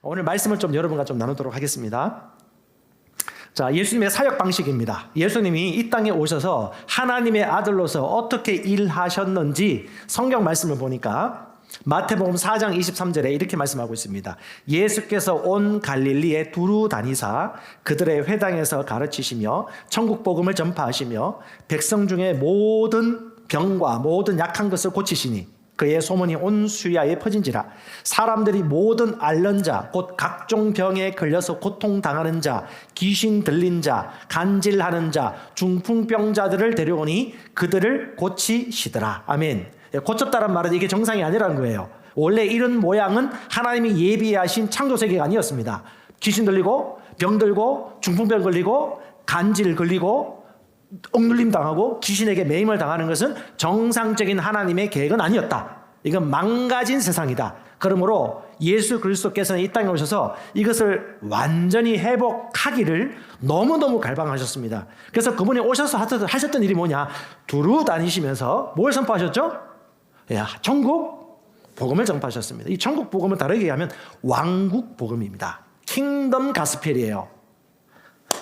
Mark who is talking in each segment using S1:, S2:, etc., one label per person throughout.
S1: 오늘 말씀을 좀 여러분과 좀 나누도록 하겠습니다. 자, 예수님의 사역 방식입니다. 예수님이 이 땅에 오셔서 하나님의 아들로서 어떻게 일하셨는지 성경 말씀을 보니까 마태복음 4장 23절에 이렇게 말씀하고 있습니다. 예수께서 온 갈릴리에 두루 다니사 그들의 회당에서 가르치시며 천국 복음을 전파하시며 백성 중에 모든 병과 모든 약한 것을 고치시니 그의 소문이 온 수야에 퍼진지라. 사람들이 모든 앓는 자 곧 각종 병에 걸려서 고통당하는 자, 귀신 들린 자, 간질하는 자, 중풍병자들을 데려오니 그들을 고치시더라. 아멘. 고쳤다는 말은 이게 정상이 아니라는 거예요. 원래 이런 모양은 하나님이 예비하신 창조세계가 아니었습니다. 귀신 들리고 병 들고 중풍병 걸리고 간질 걸리고 억눌림 당하고 귀신에게 매임을 당하는 것은 정상적인 하나님의 계획은 아니었다. 이건 망가진 세상이다. 그러므로 예수 그리스도께서는 이 땅에 오셔서 이것을 완전히 회복하기를 너무너무 갈망하셨습니다. 그래서 그분이 오셔서 하셨던 일이 뭐냐? 두루 다니시면서 뭘 선포하셨죠? 천국 복음을 전파하셨습니다. 이 천국 복음을 다르게 얘기하면 왕국 복음입니다. 킹덤 가스펠이에요.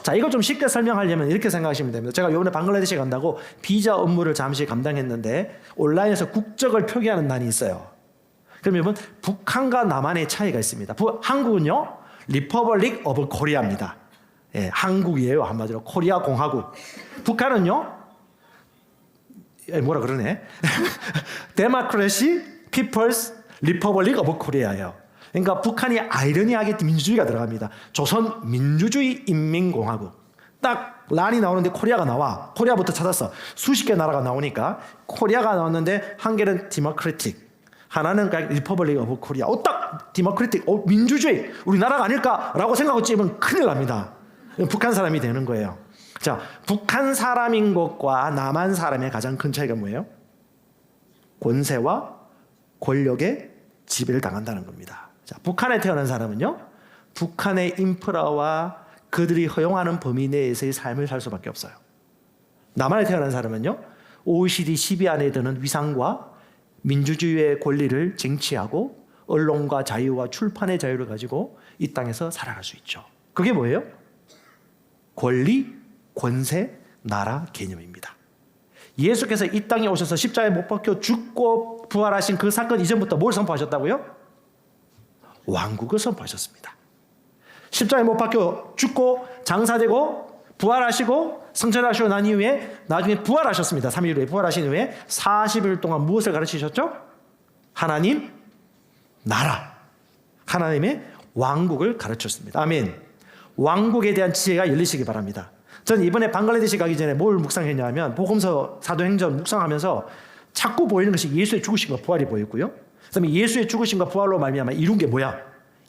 S1: 자, 이걸 좀 쉽게 설명하려면 이렇게 생각하시면 됩니다. 제가 이번에 방글라데시에 간다고 비자 업무를 잠시 감당했는데 온라인에서 국적을 표기하는 난이 있어요. 그럼 여러분, 북한과 남한의 차이가 있습니다. 한국은요, 리퍼블릭 오브 코리아입니다. 한국이에요. 한마디로 코리아 공화국. 북한은요, 뭐라 그러네. 데모크래시 피플스 리퍼블릭 오브 코리아예요. 그러니까 북한이 아이러니하게 민주주의가 들어갑니다. 조선 민주주의 인민공화국. 딱 란이 나오는데 코리아가 나와. 코리아부터 찾았어. 수십 개 나라가 나오니까 코리아가 나왔는데 한 개는 디모크래틱, 하나는 리퍼블릭 오브 코리아. 딱 디모크래틱, 민주주의, 우리나라가 아닐까라고 생각하고 찌면 큰일 납니다. 북한 사람이 되는 거예요. 자, 북한 사람인 것과 남한 사람의 가장 큰 차이가 뭐예요? 권세와 권력의 지배를 당한다는 겁니다. 자, 북한에 태어난 사람은요, 북한의 인프라와 그들이 허용하는 범위 내에서의 삶을 살 수밖에 없어요. 남한에 태어난 사람은요, OECD 10위 안에 드는 위상과 민주주의의 권리를 쟁취하고 언론과 자유와 출판의 자유를 가지고 이 땅에서 살아갈 수 있죠. 그게 뭐예요? 권리, 권세, 나라 개념입니다. 예수께서 이 땅에 오셔서 십자가에 못 박혀 죽고 부활하신 그 사건 이전부터 뭘 선포하셨다고요? 왕국을 선포하셨습니다. 십자가에 못 박혀 죽고 장사되고 부활하시고 승천하시고 난 이후에 나중에 부활하셨습니다. 3일 후에 부활하신 후에 40일 동안 무엇을 가르치셨죠? 하나님 나라, 하나님의 왕국을 가르쳤습니다. 아멘. 왕국에 대한 지혜가 열리시기 바랍니다. 저는 이번에 방글라데시 가기 전에 뭘 묵상했냐면 복음서 사도행전 묵상하면서 자꾸 보이는 것이 예수의 죽으심과 부활이 보였고요. 그다음에 예수의 죽으심과 부활로 말미암아 이룬 게 뭐야?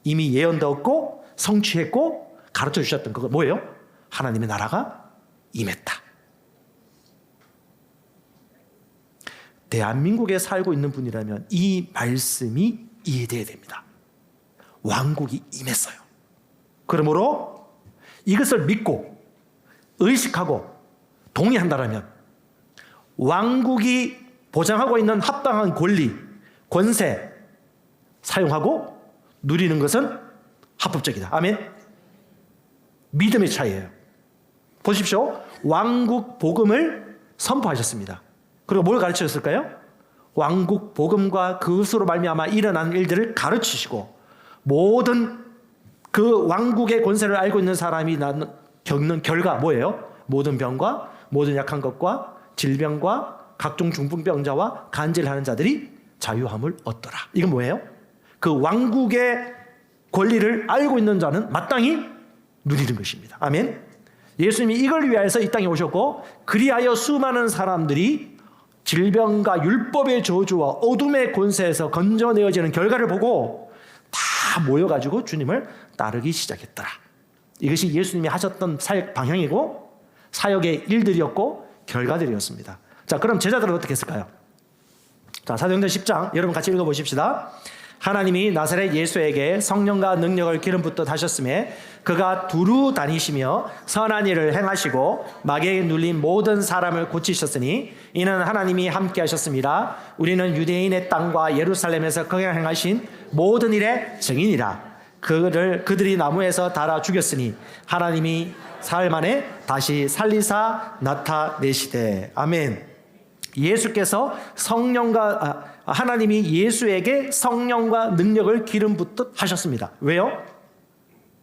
S1: 이미 예언도 얻고 성취했고 가르쳐 주셨던 그거 뭐예요? 하나님의 나라가 임했다. 대한민국에 살고 있는 분이라면 이 말씀이 이해돼야 됩니다. 왕국이 임했어요. 그러므로 이것을 믿고 의식하고 동의한다라면 왕국이 보장하고 있는 합당한 권리, 권세 사용하고 누리는 것은 합법적이다. 아멘. 믿음의 차이예요. 보십시오. 왕국 복음을 선포하셨습니다. 그리고 뭘 가르치셨을까요? 왕국 복음과 그것으로 말미암아 일어난 일들을 가르치시고 모든 그 왕국의 권세를 알고 있는 사람이 겪는 결과 뭐예요? 모든 병과 모든 약한 것과 질병과 각종 중풍병자와 간질하는 자들이 자유함을 얻더라. 이건 뭐예요? 그 왕국의 권리를 알고 있는 자는 마땅히 누리는 것입니다. 아멘. 예수님이 이걸 위하여서 이 땅에 오셨고 그리하여 수많은 사람들이 질병과 율법의 저주와 어둠의 권세에서 건져내어지는 결과를 보고 다 모여가지고 주님을 따르기 시작했더라. 이것이 예수님이 하셨던 사역 방향이고 사역의 일들이었고 결과들이었습니다. 자, 그럼 제자들은 어떻게 했을까요? 자, 사도행전 10장 여러분 같이 읽어보십시다. 하나님이 나사렛 예수에게 성령과 능력을 기름 붓듯 하셨음에 그가 두루 다니시며 선한 일을 행하시고 마귀에 눌린 모든 사람을 고치셨으니 이는 하나님이 함께 하셨습니다. 우리는 유대인의 땅과 예루살렘에서 그가 행하신 모든 일의 증인이라. 그들이 나무에서 달아 죽였으니 하나님이 사흘 만에 다시 살리사 나타내시되. 아멘. 예수께서 하나님이 예수에게 성령과 능력을 기름 붓듯 하셨습니다. 왜요?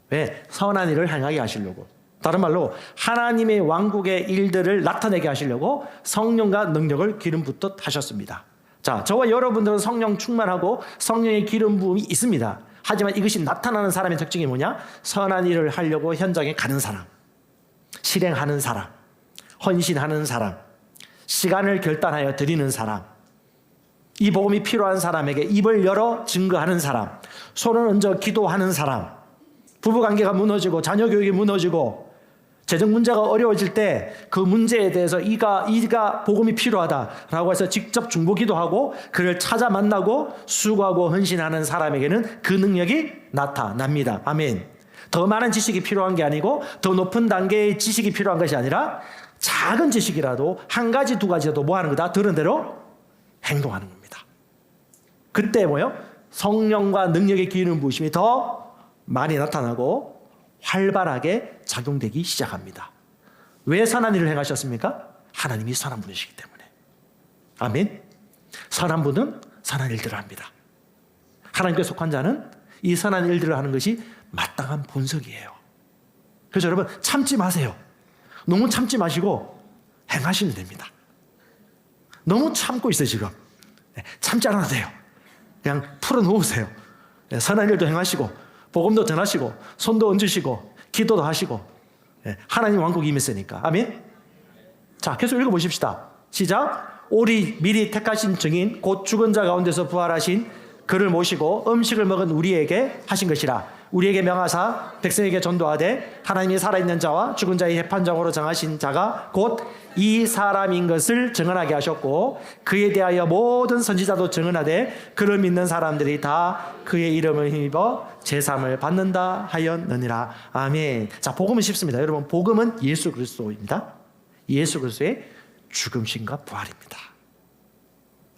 S1: 왜? 선한 일을 행하게 하시려고. 다른 말로 하나님의 왕국의 일들을 나타내게 하시려고 성령과 능력을 기름 붓듯 하셨습니다. 자, 저와 여러분들은 성령 충만하고 성령의 기름 부음이 있습니다. 하지만 이것이 나타나는 사람의 특징이 뭐냐? 선한 일을 하려고 현장에 가는 사람, 실행하는 사람, 헌신하는 사람, 시간을 결단하여 드리는 사람, 이 복음이 필요한 사람에게 입을 열어 증거하는 사람, 손을 얹어 기도하는 사람, 부부관계가 무너지고 자녀 교육이 무너지고 재정 문제가 어려워질 때 그 문제에 대해서 이가 복음이 필요하다라고 해서 직접 중보 기도하고 그를 찾아 만나고 수고하고 헌신하는 사람에게는 그 능력이 나타납니다. 아멘. 더 많은 지식이 필요한 게 아니고 더 높은 단계의 지식이 필요한 것이 아니라 작은 지식이라도 한 가지 두 가지라도 뭐 하는 거다? 들은 대로 행동하는 겁니다. 그때 뭐요? 성령과 능력의 기름 부으심이 더 많이 나타나고 활발하게 작용되기 시작합니다. 왜 선한 일을 행하셨습니까? 하나님이 선한 분이시기 때문에. 아멘. 선한 분은 선한 일들을 합니다. 하나님께 속한 자는 이 선한 일들을 하는 것이 마땅한 본석이에요. 그래서 여러분 참지 마세요. 너무 참지 마시고 행하시면 됩니다. 너무 참고 있어요 지금. 참지 않아도 돼요. 그냥 풀어놓으세요. 선한 일도 행하시고 복음도 전하시고 손도 얹으시고 기도도 하시고 하나님 왕국이 임했으니까. 아멘. 자, 계속 읽어보십시다. 시작. 오리 미리 택하신 증인 곧 죽은 자 가운데서 부활하신 그를 모시고 음식을 먹은 우리에게 하신 것이라. 우리에게 명하사 백성에게 전도하되 하나님이 살아있는 자와 죽은 자의 재판장으로 정하신 자가 곧 이 사람인 것을 증언하게 하셨고 그에 대하여 모든 선지자도 증언하되 그를 믿는 사람들이 다 그의 이름을 힘입어 제삼을 받는다 하였느니라. 아멘. 자, 복음은 쉽습니다. 여러분, 복음은 예수 그리스도입니다. 예수 그리스도의 죽음신과 부활입니다.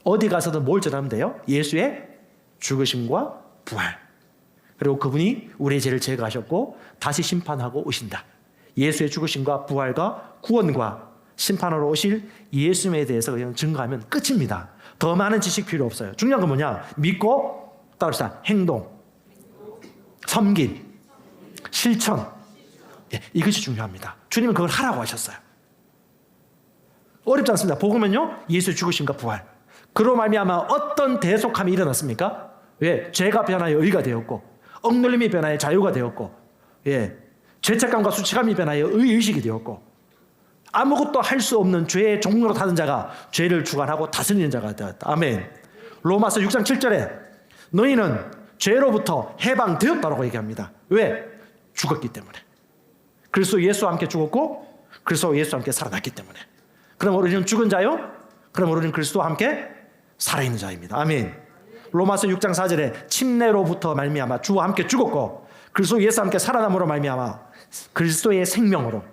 S1: 어디 가서든 뭘 전하면 돼요? 예수의 죽으심과 부활. 그리고 그분이 우리의 죄를 제거하셨고 다시 심판하고 오신다. 예수의 죽으심과 부활과 구원과 심판으로 오실 예수님에 대해서 그냥 증거하면 끝입니다. 더 많은 지식 필요 없어요. 중요한 건 뭐냐? 믿고 따릅시다. 행동, 섬김, 실천. 이것이 중요합니다. 주님은 그걸 하라고 하셨어요. 어렵지 않습니다. 복음은요, 예수의 죽으심과 부활. 그로 말미암아 어떤 대속함이 일어났습니까? 왜? 죄가 변하여 의가 되었고 억눌림이 변하여 자유가 되었고, 죄책감과 수치감이 변하여 의의식이 되었고, 아무것도 할 수 없는 죄의 종로로 타는 자가 죄를 주관하고 다스리는 자가 되었다. 아멘. 로마서 6장 7절에 너희는 죄로부터 해방되었다라고 얘기합니다. 왜? 죽었기 때문에. 그리스도 예수와 함께 죽었고 그리스도 예수와 함께 살아났기 때문에. 그럼 우리는 죽은 자요? 그럼 우리는 그리스도와 함께 살아있는 자입니다. 아멘. 로마서 6장 4절에 침례로부터 말미암아 주와 함께 죽었고 그리스도 예수와 함께 살아남으로 말미암아 그리스도의 생명으로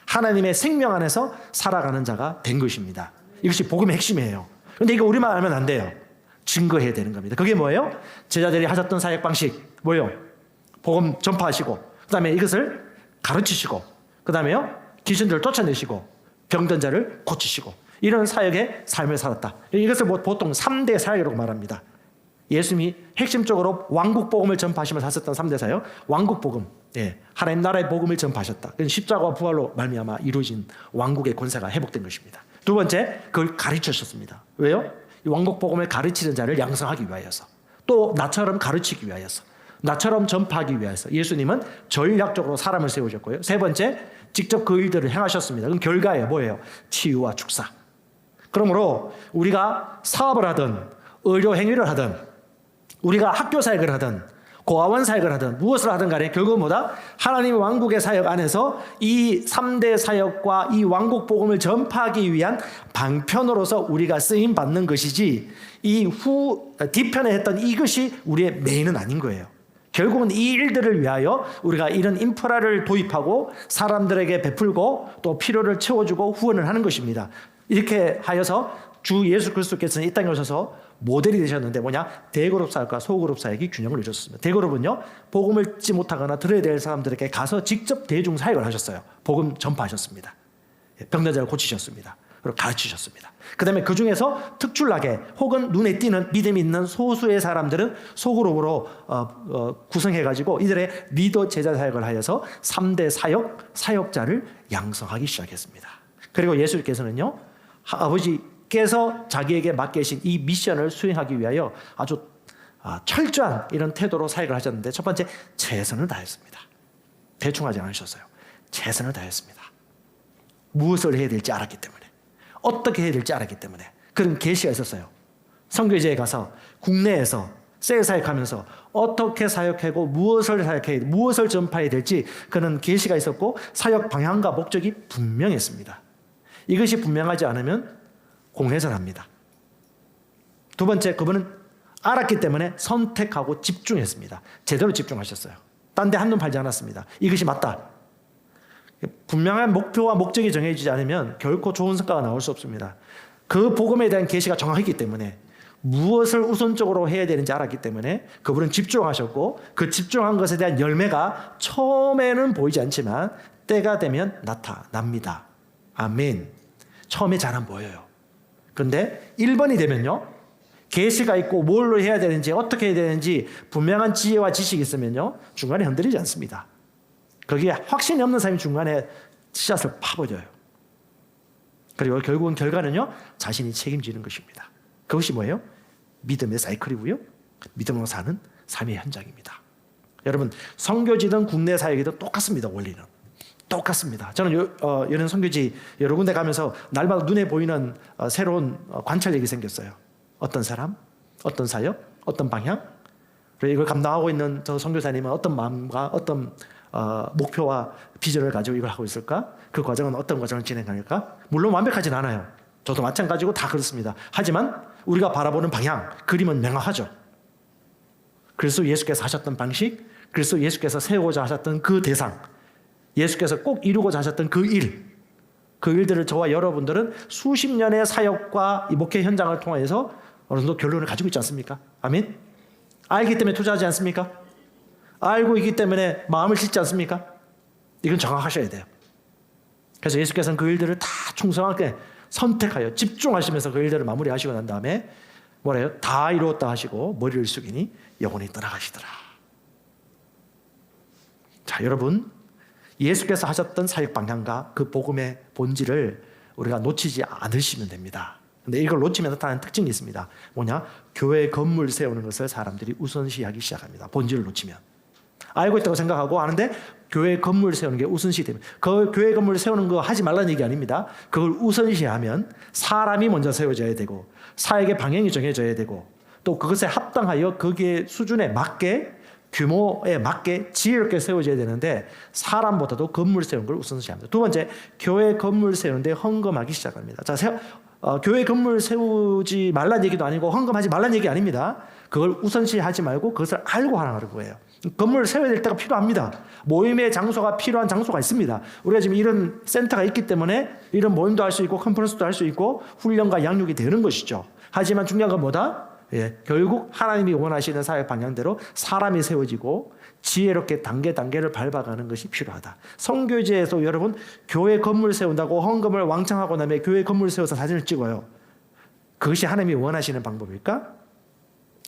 S1: 하나님의 생명 안에서 살아가는 자가 된 것입니다. 이것이 복음의 핵심이에요. 그런데 이거 우리만 알면 안 돼요. 증거해야 되는 겁니다. 그게 뭐예요? 제자들이 하셨던 사역 방식 뭐예요? 복음 전파하시고 그 다음에 이것을 가르치시고 그 다음에요 귀신들을 쫓아내시고 병든 자를 고치시고 이런 사역의 삶을 살았다. 이것을 보통 3대 사역이라고 말합니다. 예수님이 핵심적으로 왕국 복음을 전파하시면서 하셨던 3대 사역, 왕국 복음, 하나님 나라의 복음을 전파하셨다. 십자가와 부활로 말미암아 이루어진 왕국의 권세가 회복된 것입니다. 두 번째, 그걸 가르치셨습니다. 왜요? 이 왕국 복음을 가르치는 자를 양성하기 위하여서, 또 나처럼 가르치기 위하여서, 나처럼 전파하기 위해서 예수님은 전략적으로 사람을 세우셨고요. 세 번째, 직접 그 일들을 행하셨습니다. 그럼 결과예요. 뭐예요? 치유와 축사. 그러므로 우리가 사업을 하든 의료 행위를 하든 우리가 학교 사역을 하든 고아원 사역을 하든 무엇을 하든 간에 결국은 뭐다? 하나님의 왕국의 사역 안에서 이 3대 사역과 이 왕국 복음을 전파하기 위한 방편으로서 우리가 쓰임 받는 것이지 이 뒤편에 했던 이것이 우리의 메인은 아닌 거예요. 결국은 이 일들을 위하여 우리가 이런 인프라를 도입하고 사람들에게 베풀고 또 필요를 채워주고 후원을 하는 것입니다. 이렇게 하여서 주 예수 그리스도께서는 이 땅에 오셔서 모델이 되셨는데 뭐냐? 대그룹 사역과 소그룹 사역이 균형을 이루었습니다. 대그룹은요, 복음을 듣지 못하거나 들어야 될 사람들에게 가서 직접 대중 사역을 하셨어요. 복음 전파하셨습니다. 병든 자를 고치셨습니다. 그리고 가르치셨습니다. 그 다음에 그 중에서 특출나게 혹은 눈에 띄는 믿음이 있는 소수의 사람들은 소그룹으로 구성해가지고 이들의 리더 제자 사역을 하여서 3대 사역자를 양성하기 시작했습니다. 그리고 예수님께서는요, 아버지께서 자기에게 맡기신 이 미션을 수행하기 위하여 아주 철저한 이런 태도로 사역을 하셨는데, 첫 번째, 최선을 다했습니다. 대충 하지 않으셨어요. 최선을 다했습니다. 무엇을 해야 될지 알았기 때문에, 어떻게 해야 될지 알았기 때문에 그런 계시가 있었어요. 선교지에 가서 국내에서 셀 사역하면서 어떻게 사역하고 무엇을 사역해야 돼, 무엇을 전파해야 될지 그런 계시가 있었고 사역 방향과 목적이 분명했습니다. 이것이 분명하지 않으면 공회전합니다. 두 번째, 그분은 알았기 때문에 선택하고 집중했습니다. 제대로 집중하셨어요. 딴 데 한눈 팔지 않았습니다. 이것이 맞다. 분명한 목표와 목적이 정해지지 않으면 결코 좋은 성과가 나올 수 없습니다. 그 복음에 대한 계시가 정확했기 때문에 무엇을 우선적으로 해야 되는지 알았기 때문에 그분은 집중하셨고, 그 집중한 것에 대한 열매가 처음에는 보이지 않지만 때가 되면 나타납니다. 아멘. 처음에 잘 안 보여요. 그런데 1번이 되면요, 계시가 있고 뭘로 해야 되는지 어떻게 해야 되는지 분명한 지혜와 지식이 있으면요, 중간에 흔들리지 않습니다. 거기에 확신이 없는 사람이 중간에 씨앗을 파버려요. 그리고 결국은 결과는요, 자신이 책임지는 것입니다. 그것이 뭐예요? 믿음의 사이클이고요, 믿음으로 사는 삶의 현장입니다. 여러분, 선교지든 국내 사역이든 똑같습니다. 원리는 똑같습니다. 저는 이런 선교지 여러 군데 가면서 날마다 눈에 보이는 새로운 관찰력이 생겼어요. 어떤 사람, 어떤 사역, 어떤 방향, 그리고 이걸 감당하고 있는 저 선교사님은 어떤 마음과 어떤 목표와 비전을 가지고 이걸 하고 있을까? 그 과정은 어떤 과정을 진행할까? 물론 완벽하진 않아요. 저도 마찬가지고 다 그렇습니다. 하지만 우리가 바라보는 방향, 그림은 명확하죠. 그리스도 예수께서 하셨던 방식, 그리스도 예수께서 세우고자 하셨던 그 대상, 예수께서 꼭 이루고자 하셨던 그 일들을 저와 여러분들은 수십 년의 사역과 이 목회 현장을 통해서 어느 정도 결론을 가지고 있지 않습니까? 아멘? 알기 때문에 투자하지 않습니까? 알고 있기 때문에 마음을 싣지 않습니까? 이건 정확하셔야 돼요. 그래서 예수께서는 그 일들을 다 충성하게 선택하여 집중하시면서 그 일들을 마무리하시고 난 다음에 뭐래요? 다 이루었다 하시고 머리를 숙이니 영혼이 떠나가시더라. 자, 여러분, 예수께서 하셨던 사역 방향과 그 복음의 본질을 우리가 놓치지 않으시면 됩니다. 근데 이걸 놓치면 나타나는 특징이 있습니다. 뭐냐? 교회 건물 세우는 것을 사람들이 우선시하기 시작합니다. 본질을 놓치면. 알고 있다고 생각하고 하는데 교회 건물 세우는 게 우선시됩니다. 그 교회 건물 세우는 거 하지 말라는 얘기 아닙니다. 그걸 우선시하면 사람이 먼저 세워져야 되고 사역의 방향이 정해져야 되고 또 그것에 합당하여 거기에 수준에 맞게 규모에 맞게 지혜롭게 세워져야 되는데 사람보다도 건물 세우는 걸 우선시합니다. 두 번째, 교회 건물 세우는데 헌금하기 시작합니다. 자, 교회 건물 세우지 말란 얘기도 아니고 헌금하지 말란 얘기 아닙니다. 그걸 우선시하지 말고 그것을 알고 하라는 거예요. 건물을 세워야 될 때가 필요합니다. 모임의 장소가 필요한 장소가 있습니다. 우리가 지금 이런 센터가 있기 때문에 이런 모임도 할 수 있고 컨퍼런스도 할 수 있고 훈련과 양육이 되는 것이죠. 하지만 중요한 건 뭐다? 결국 하나님이 원하시는 사회 방향대로 사람이 세워지고 지혜롭게 단계를 밟아가는 것이 필요하다. 선교지에서 여러분 교회 건물 세운다고 헌금을 왕창 하고 나면 교회 건물 세워서 사진을 찍어요. 그것이 하나님이 원하시는 방법일까?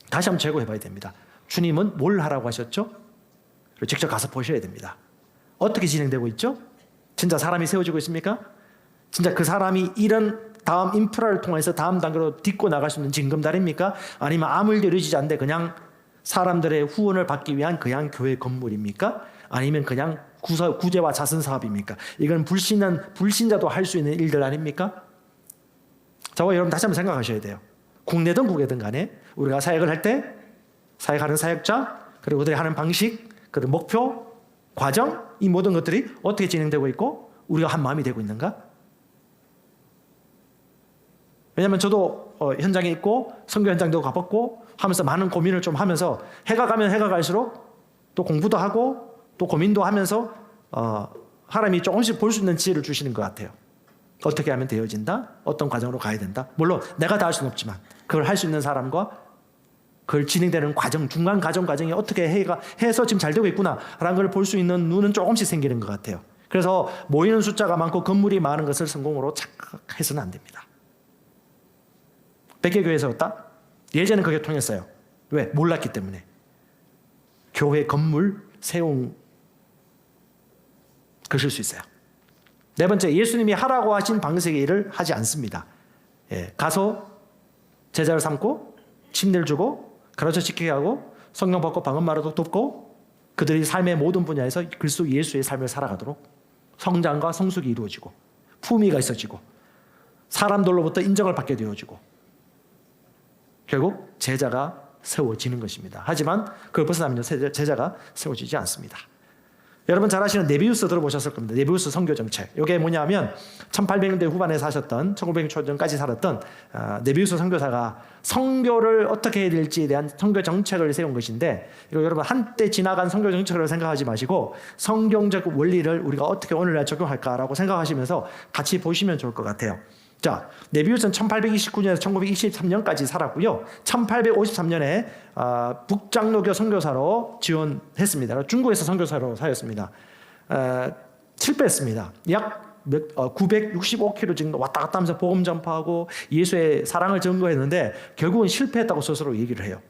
S1: 다시 한번 재고해 봐야 됩니다. 주님은 뭘 하라고 하셨죠? 직접 가서 보셔야 됩니다. 어떻게 진행되고 있죠? 진짜 사람이 세워지고 있습니까? 진짜 그 사람이 이런 다음 인프라를 통해서 다음 단계로 딛고 나갈 수 있는 징검다리입니까? 아니면 아무 일도 이루어지지 않는데 그냥 사람들의 후원을 받기 위한 그냥 교회 건물입니까? 아니면 그냥 구제와 자선 사업입니까? 이건 불신자도 할 수 있는 일들 아닙니까? 저와 여러분 다시 한번 생각하셔야 돼요. 국내든 국외든 간에 우리가 사역을 할 때 사역하는 사역자, 그리고 그들이 하는 방식, 그리고 목표, 과정, 이 모든 것들이 어떻게 진행되고 있고 우리가 한 마음이 되고 있는가? 왜냐하면 저도 현장에 있고 선교 현장도 가봤고 하면서 많은 고민을 좀 하면서 해가 가면 해가 갈수록 또 공부도 하고 또 고민도 하면서 하나님이 조금씩 볼 수 있는 지혜를 주시는 것 같아요. 어떻게 하면 되어진다? 어떤 과정으로 가야 된다? 물론 내가 다 할 수는 없지만 그걸 할 수 있는 사람과 그걸 진행되는 과정, 중간 과정이 어떻게 해서 지금 잘 되고 있구나라는 걸 볼 수 있는 눈은 조금씩 생기는 것 같아요. 그래서 모이는 숫자가 많고 건물이 많은 것을 성공으로 착각해서는 안 됩니다. 100개 교회 세웠다? 예전엔 그게 통했어요. 왜? 몰랐기 때문에. 교회 건물 세운 것일 수 있어요. 네 번째, 예수님이 하라고 하신 방식의 일을 하지 않습니다. 가서 제자를 삼고 침례를 주고 가르쳐 지키게 하고 성경 받고 방언 말하도록 돕고 그들이 삶의 모든 분야에서 그리스도 예수의 삶을 살아가도록 성장과 성숙이 이루어지고 품위가 있어지고 사람들로부터 인정을 받게 되어지고 결국 제자가 세워지는 것입니다. 하지만 그걸 벗어나면 제자가 세워지지 않습니다. 여러분 잘 아시는 네비우스 들어보셨을 겁니다. 네비우스 선교 정책. 이게 뭐냐면 1800년대 후반에 사셨던 1900년 초전까지 살았던 네비우스 선교사가 선교를 어떻게 해야 될지에 대한 선교 정책을 세운 것인데, 이거 여러분 한때 지나간 선교 정책을 생각하지 마시고 성경적 원리를 우리가 어떻게 오늘날 적용할까라고 생각하시면서 같이 보시면 좋을 것 같아요. 자, 네비우스는 1829년에서 1923년까지 살았고요. 1853년에 북장로교 선교사로 지원했습니다. 중국에서 선교사로 사였습니다. 실패했습니다. 약 965km 정도 왔다 갔다 하면서 복음 전파하고 예수의 사랑을 증거했는데 결국은 실패했다고 스스로 얘기를 해요.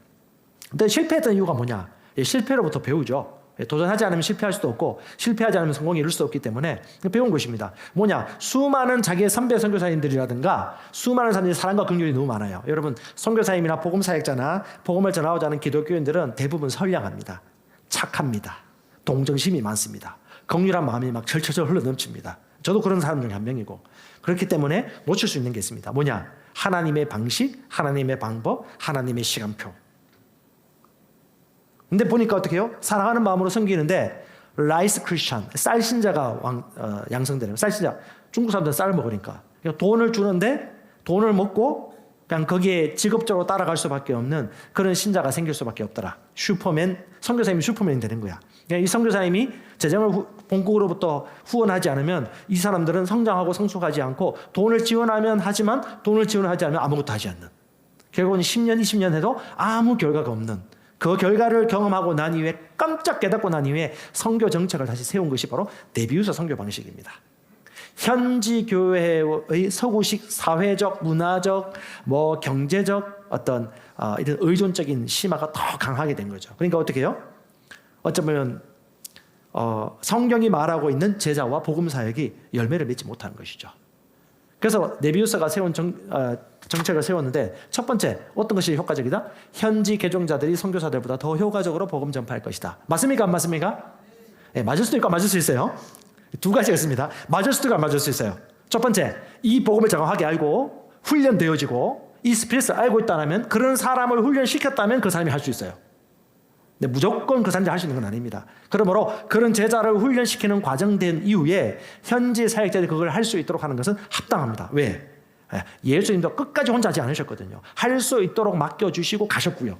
S1: 근데 실패했던 이유가 뭐냐? 실패로부터 배우죠. 도전하지 않으면 실패할 수도 없고 실패하지 않으면 성공에 이룰 수 없기 때문에 배운 것입니다. 뭐냐? 수많은 자기의 선배 선교사님들이라든가 수많은 사람들이 사랑과 긍휼이 너무 많아요. 여러분 선교사님이나 복음사역자나 복음을 전하고자 하는 기독교인들은 대부분 선량합니다. 착합니다. 동정심이 많습니다. 긍휼한 마음이 막 철철 흘러넘칩니다. 저도 그런 사람 중에 한 명이고, 그렇기 때문에 놓칠 수 있는 게 있습니다. 뭐냐? 하나님의 방식, 하나님의 방법, 하나님의 시간표. 근데 보니까 어떻게 해요? 사랑하는 마음으로 섬기는데 라이스 크리스찬, 쌀 신자가 양성되는, 쌀 신자. 중국 사람들은 쌀을 먹으니까 돈을 주는데 돈을 먹고 그냥 거기에 직업적으로 따라갈 수밖에 없는 그런 신자가 생길 수밖에 없더라. 슈퍼맨, 선교사님이 슈퍼맨이 되는 거야. 이 선교사님이 재정을 본국으로부터 후원하지 않으면 이 사람들은 성장하고 성숙하지 않고 돈을 지원하면 하지만 돈을 지원하지 않으면 아무것도 하지 않는, 결국은 10년, 20년 해도 아무 결과가 없는, 그 결과를 경험하고 난 이후에 깜짝 깨닫고 난 이후에 선교 정책을 다시 세운 것이 바로 네비우스 선교 방식입니다. 현지 교회의 서구식 사회적, 문화적, 경제적 어떤 이런 의존적인 심화가 더 강하게 된 거죠. 그러니까 어떻게 해요? 어쩌면 성경이 말하고 있는 제자와 복음 사역이 열매를 맺지 못하는 것이죠. 그래서 네비우스가 세운 정책을 세웠는데 첫 번째, 어떤 것이 효과적이다? 현지 개종자들이 선교사들보다 더 효과적으로 복음 전파할 것이다. 맞습니까? 안 맞습니까? 네, 맞을 수도 있고 안 맞을 수 있어요. 두 가지가 있습니다. 맞을 수도 있고 안 맞을 수 있어요. 첫 번째, 이 복음을 정확하게 알고 훈련되어지고 이 스피릿을 알고 있다면, 그런 사람을 훈련시켰다면 그 사람이 할 수 있어요. 근데 무조건 그 사람들이 할 수 있는 건 아닙니다. 그러므로 그런 제자를 훈련시키는 과정된 이후에 현지 사역자들이 그걸 할 수 있도록 하는 것은 합당합니다. 왜? 예수님도 끝까지 혼자 하지 않으셨거든요. 할 수 있도록 맡겨주시고 가셨고요.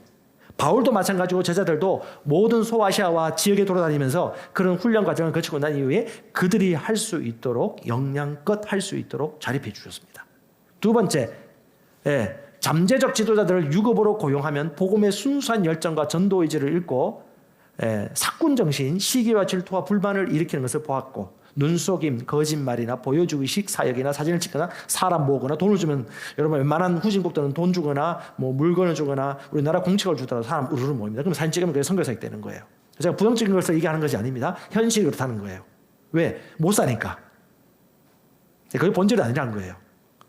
S1: 바울도 마찬가지고 제자들도 모든 소아시아와 지역에 돌아다니면서 그런 훈련 과정을 거치고 난 이후에 그들이 할 수 있도록 역량껏 할 수 있도록 자립해 주셨습니다. 두 번째, 잠재적 지도자들을 유급으로 고용하면 복음의 순수한 열정과 전도 의지를 잃고 사꾼 정신, 시기와 질투와 불만을 일으키는 것을 보았고, 눈속임, 거짓말이나 보여주기식 사역이나 사진을 찍거나 사람 모으거나 돈을 주면, 여러분 웬만한 후진국들은 돈 주거나 물건을 주거나 우리나라 공책을 주더라도 사람 우르르 모입니다. 그럼 사진 찍으면 그게 선교사역 되는 거예요. 제가 부정적인 것을 얘기하는 것이 아닙니다. 현실이 그렇다는 거예요. 왜? 못 사니까. 그게 본질이 아니라는 거예요.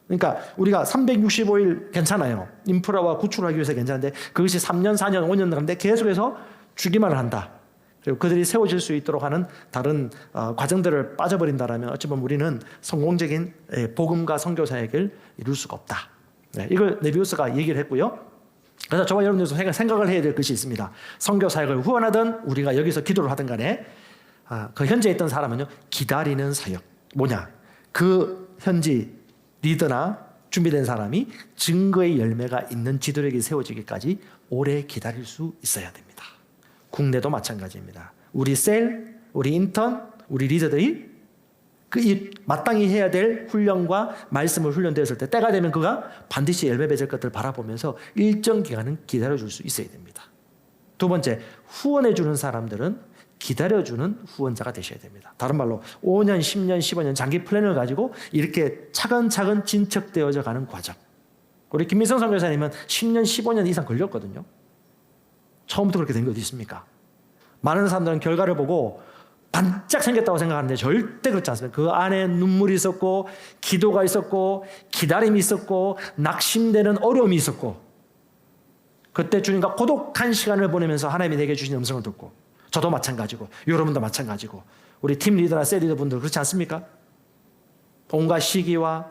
S1: 그러니까 우리가 365일 괜찮아요. 인프라와 구축을 하기 위해서 괜찮은데 그것이 3년, 4년, 5년 가는데 계속해서 주기만을 한다. 그리고 그들이 세워질 수 있도록 하는 다른 과정들을 빠져버린다라면 어쩌면 우리는 성공적인 복음과 선교 사역을 이룰 수가 없다. 이걸 네비우스가 얘기를 했고요. 그래서 저와 여러분들도 생각을 해야 될 것이 있습니다. 선교 사역을 후원하든 우리가 여기서 기도를 하든 간에 그 현지에 있던 사람은요, 기다리는 사역. 뭐냐? 그 현지 리더나 준비된 사람이 증거의 열매가 있는 지도력이 세워지기까지 오래 기다릴 수 있어야 됩니다. 국내도 마찬가지입니다. 우리 셀, 우리 인턴, 우리 리더들이 이 마땅히 해야 될 훈련과 말씀을 훈련되었을 때 때가 되면 그가 반드시 열매 맺을 것들을 바라보면서 일정 기간은 기다려줄 수 있어야 됩니다. 두 번째, 후원해주는 사람들은 기다려주는 후원자가 되셔야 됩니다. 다른 말로 5년, 10년, 15년 장기 플랜을 가지고 이렇게 차근차근 진척되어져 가는 과정. 우리 김민성 선교사님은 10년, 15년 이상 걸렸거든요. 처음부터 그렇게 된 게 어디 있습니까? 많은 사람들은 결과를 보고 반짝 생겼다고 생각하는데 절대 그렇지 않습니다. 그 안에 눈물이 있었고 기도가 있었고 기다림이 있었고 낙심되는 어려움이 있었고 그때 주님과 고독한 시간을 보내면서 하나님이 내게 주신 음성을 듣고 저도 마찬가지고 여러분도 마찬가지고 우리 팀 리더나 셀 리더분들 그렇지 않습니까? 온갖 시기와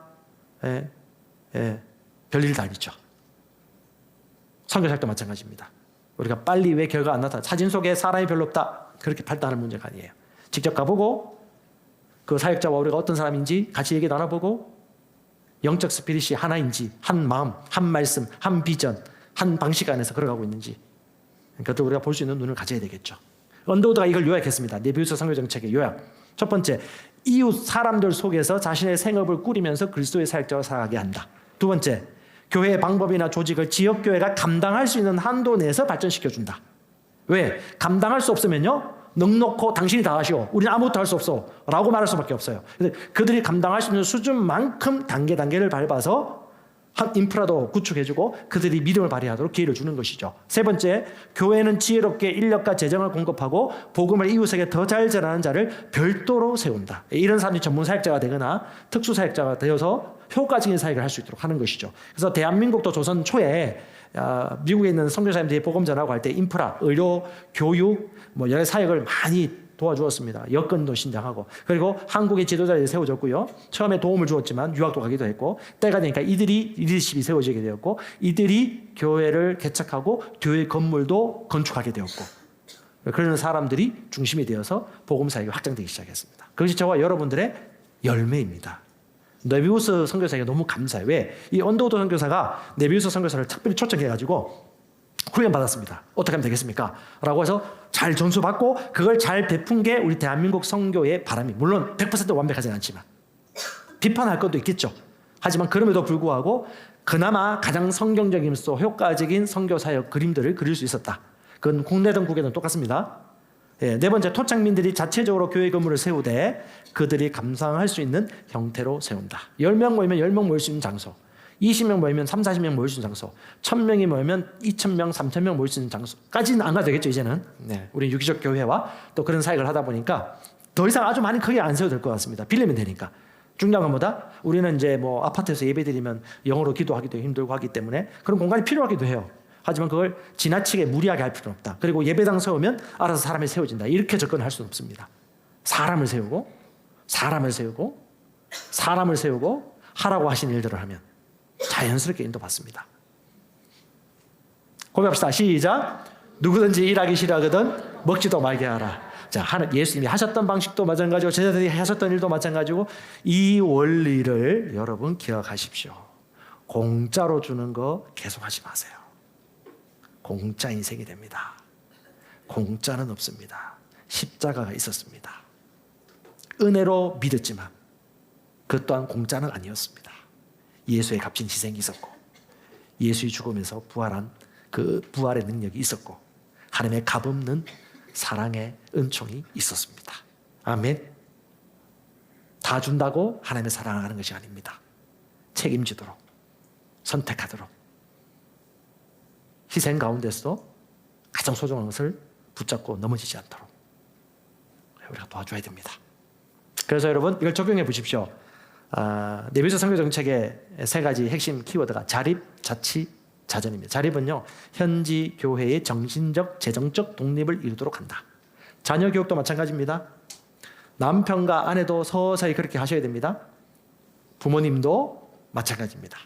S1: 별일 다 있죠. 선교사역도 마찬가지입니다. 우리가 빨리 왜 결과 안 나타나? 사진 속에 사람이 별로 없다. 그렇게 판단하는 문제가 아니에요. 직접 가보고 그 사역자와 우리가 어떤 사람인지 같이 얘기 나눠보고 영적 스피릿이 하나인지 한 마음, 한 말씀, 한 비전, 한 방식 안에서 걸어가고 있는지 그것도 우리가 볼 수 있는 눈을 가져야 되겠죠. 언더우드가 이걸 요약했습니다. 네비우스 선교정책의 요약. 첫 번째, 이웃 사람들 속에서 자신의 생업을 꾸리면서 그리스도의 사역자로 살아가게 한다. 두 번째, 교회의 방법이나 조직을 지역교회가 감당할 수 있는 한도 내에서 발전시켜준다. 왜? 감당할 수 없으면요 넉넉고 당신이 다 하시오. 우리는 아무것도 할 수 없어 라고 말할 수밖에 없어요. 근데 그들이 감당할 수 있는 수준만큼 단계를 밟아서 한 인프라도 구축해주고 그들이 믿음을 발휘하도록 기회를 주는 것이죠. 세 번째, 교회는 지혜롭게 인력과 재정을 공급하고 복음을 이웃에게 더 잘 전하는 자를 별도로 세운다. 이런 사람이 전문 사역자가 되거나 특수 사역자가 되어서 효과적인 사역을 할 수 있도록 하는 것이죠. 그래서 대한민국도 조선 초에 미국에 있는 선교사님들이 복음 전하고 할 때 인프라, 의료, 교육, 여러 사역을 많이 도와주었습니다. 여건도 신장하고 그리고 한국의 지도자들이 세워졌고요. 처음에 도움을 주었지만 유학도 가기도 했고 때가 되니까 이들이 리더십이 세워지게 되었고 이들이 교회를 개척하고 교회 건물도 건축하게 되었고 그런 사람들이 중심이 되어서 복음 사역이 확장되기 시작했습니다. 그것이 저와 여러분들의 열매입니다. 네비우스 선교사에게 너무 감사해요. 왜? 이 언더우드 선교사가 네비우스 선교사를 특별히 초청해가지고 훈련 받았습니다. 어떻게 하면 되겠습니까? 라고 해서 잘 전수받고 그걸 잘 베푼 게 우리 대한민국 선교의 바람이 물론 100% 완벽하지는 않지만 비판할 것도 있겠죠. 하지만 그럼에도 불구하고 그나마 가장 성경적이면서 효과적인 선교사역 그림들을 그릴 수 있었다. 그건 국내든 국외든 똑같습니다. 네 번째, 토착민들이 자체적으로 교회 건물을 세우되 그들이 감상할 수 있는 형태로 세운다. 10명 모이면 10명 모일 수 있는 장소, 20명 모이면 3, 40명 모일 수 있는 장소, 1000명이 모이면 2000명, 3000명 모일 수 있는 장소까지는 안 가도 되겠죠. 이제는 우리 유기적 교회와 또 그런 사역을 하다 보니까 더 이상 아주 많이 크게 안 세워도 될 것 같습니다. 빌리면 되니까. 중요한 건 뭐다? 우리는 이제 아파트에서 예배드리면 영어로 기도하기도 힘들고 하기 때문에 그런 공간이 필요하기도 해요. 하지만 그걸 지나치게 무리하게 할 필요는 없다. 그리고 예배당 세우면 알아서 사람이 세워진다. 이렇게 접근할 수는 없습니다. 사람을 세우고 하라고 하신 일들을 하면 자연스럽게 인도받습니다. 고백합시다. 시작. 누구든지 일하기 싫어하거든 먹지도 말게 하라. 자, 예수님이 하셨던 방식도 마찬가지고 제자들이 하셨던 일도 마찬가지고 이 원리를 여러분 기억하십시오. 공짜로 주는 거 계속하지 마세요. 공짜 인생이 됩니다. 공짜는 없습니다. 십자가가 있었습니다. 은혜로 믿었지만 그 또한 공짜는 아니었습니다. 예수의 값진 희생이 있었고 예수의 죽음에서 부활한 그 부활의 능력이 있었고 하나님의 값없는 사랑의 은총이 있었습니다. 아멘. 다 준다고 하나님의 사랑하는 것이 아닙니다. 책임지도록 선택하도록 희생 가운데서도 가장 소중한 것을 붙잡고 넘어지지 않도록 우리가 도와줘야 됩니다. 그래서 여러분 이걸 적용해 보십시오. 네비우스 선교 정책의 세 가지 핵심 키워드가 자립, 자치, 자전입니다. 자립은요 현지 교회의 정신적, 재정적 독립을 이루도록 한다. 자녀 교육도 마찬가지입니다. 남편과 아내도 서서히 그렇게 하셔야 됩니다. 부모님도 마찬가지입니다.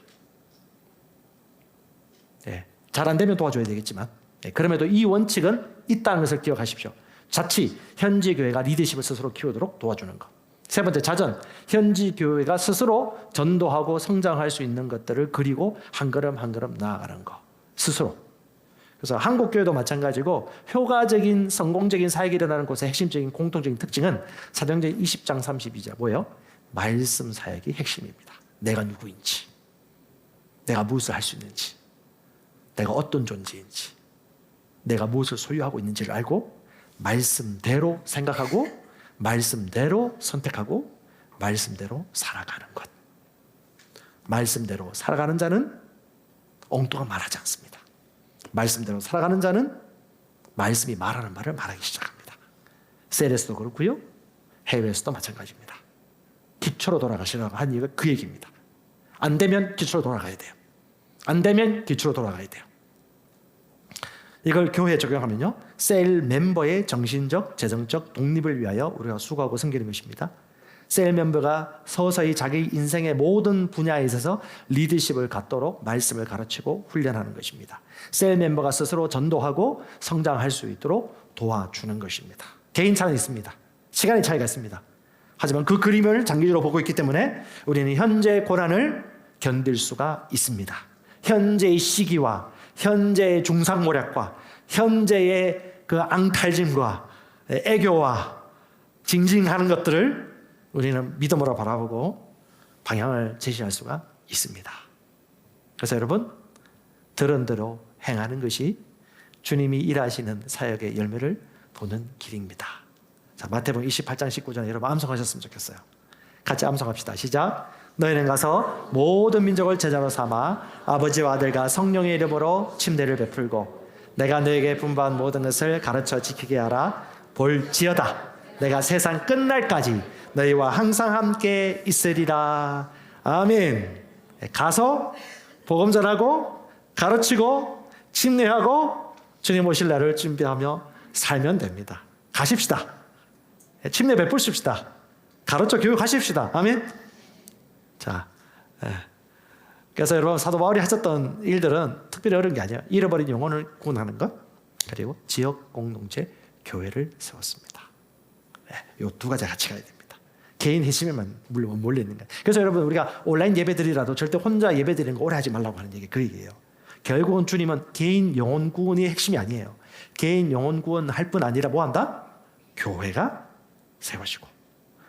S1: 잘 안 되면 도와줘야 되겠지만 그럼에도 이 원칙은 있다는 것을 기억하십시오. 자치, 현지 교회가 리더십을 스스로 키우도록 도와주는 것. 세 번째, 자전, 현지 교회가 스스로 전도하고 성장할 수 있는 것들을 그리고 한 걸음 한 걸음 나아가는 것. 스스로. 그래서 한국 교회도 마찬가지고 효과적인 성공적인 사역이 일어나는 곳의 핵심적인 공통적인 특징은 사도행전 20장 32절 뭐예요? 말씀 사역이 핵심입니다. 내가 누구인지, 내가 무엇을 할 수 있는지, 내가 어떤 존재인지, 내가 무엇을 소유하고 있는지를 알고 말씀대로 생각하고 말씀대로 선택하고 말씀대로 살아가는 것. 말씀대로 살아가는 자는 엉뚱한 말하지 않습니다. 말씀대로 살아가는 자는 말씀이 말하는 말을 말하기 시작합니다. 셀에서도 그렇고요, 해외에서도 마찬가지입니다. 기초로 돌아가시라고 한 이유가 그 얘기입니다. 안 되면 기초로 돌아가야 돼요. 안 되면 기초로 돌아가야 돼요. 이걸 교회에 적용하면요, 셀 멤버의 정신적, 재정적 독립을 위하여 우리가 수고하고 섬기는 것입니다. 셀 멤버가 서서히 자기 인생의 모든 분야에 있어서 리더십을 갖도록 말씀을 가르치고 훈련하는 것입니다. 셀 멤버가 스스로 전도하고 성장할 수 있도록 도와주는 것입니다. 개인 차는 있습니다. 시간의 차이가 있습니다. 하지만 그 그림을 장기적으로 보고 있기 때문에 우리는 현재의 고난을 견딜 수가 있습니다. 현재의 시기와 현재의 중상모략과 현재의 그 앙탈짐과 애교와 징징하는 것들을 우리는 믿음으로 바라보고 방향을 제시할 수가 있습니다. 그래서 여러분, 들은 대로 행하는 것이 주님이 일하시는 사역의 열매를 보는 길입니다. 자, 마태복음 28장 19절에 여러분 암송하셨으면 좋겠어요. 같이 암송합시다. 시작. 너희는 가서 모든 민족을 제자로 삼아 아버지와 아들과 성령의 이름으로 침례를 베풀고 내가 너에게 분부한 모든 것을 가르쳐 지키게 하라. 볼지어다 내가 세상 끝날까지 너희와 항상 함께 있으리라. 아멘. 가서 복음 전하고 가르치고 침례하고 주님 오실 날을 준비하며 살면 됩니다. 가십시다. 침례 베푸십시다. 가르쳐 교육하십시다. 아멘. 자, 그래서 여러분 사도 바울이 하셨던 일들은 특별히 어려운 게 아니에요. 잃어버린 영혼을 구원하는 것, 그리고 지역 공동체 교회를 세웠습니다. 이 두 가지 같이 가야 됩니다. 개인 핵심에만 몰려 있는 거예요. 그래서 여러분 우리가 온라인 예배드리라도 절대 혼자 예배드리는 거 오래 하지 말라고 하는 얘기 그 얘기예요. 결국은 주님은 개인 영혼 구원이 핵심이 아니에요. 개인 영혼 구원할 뿐 아니라 뭐 한다? 교회가 세워지고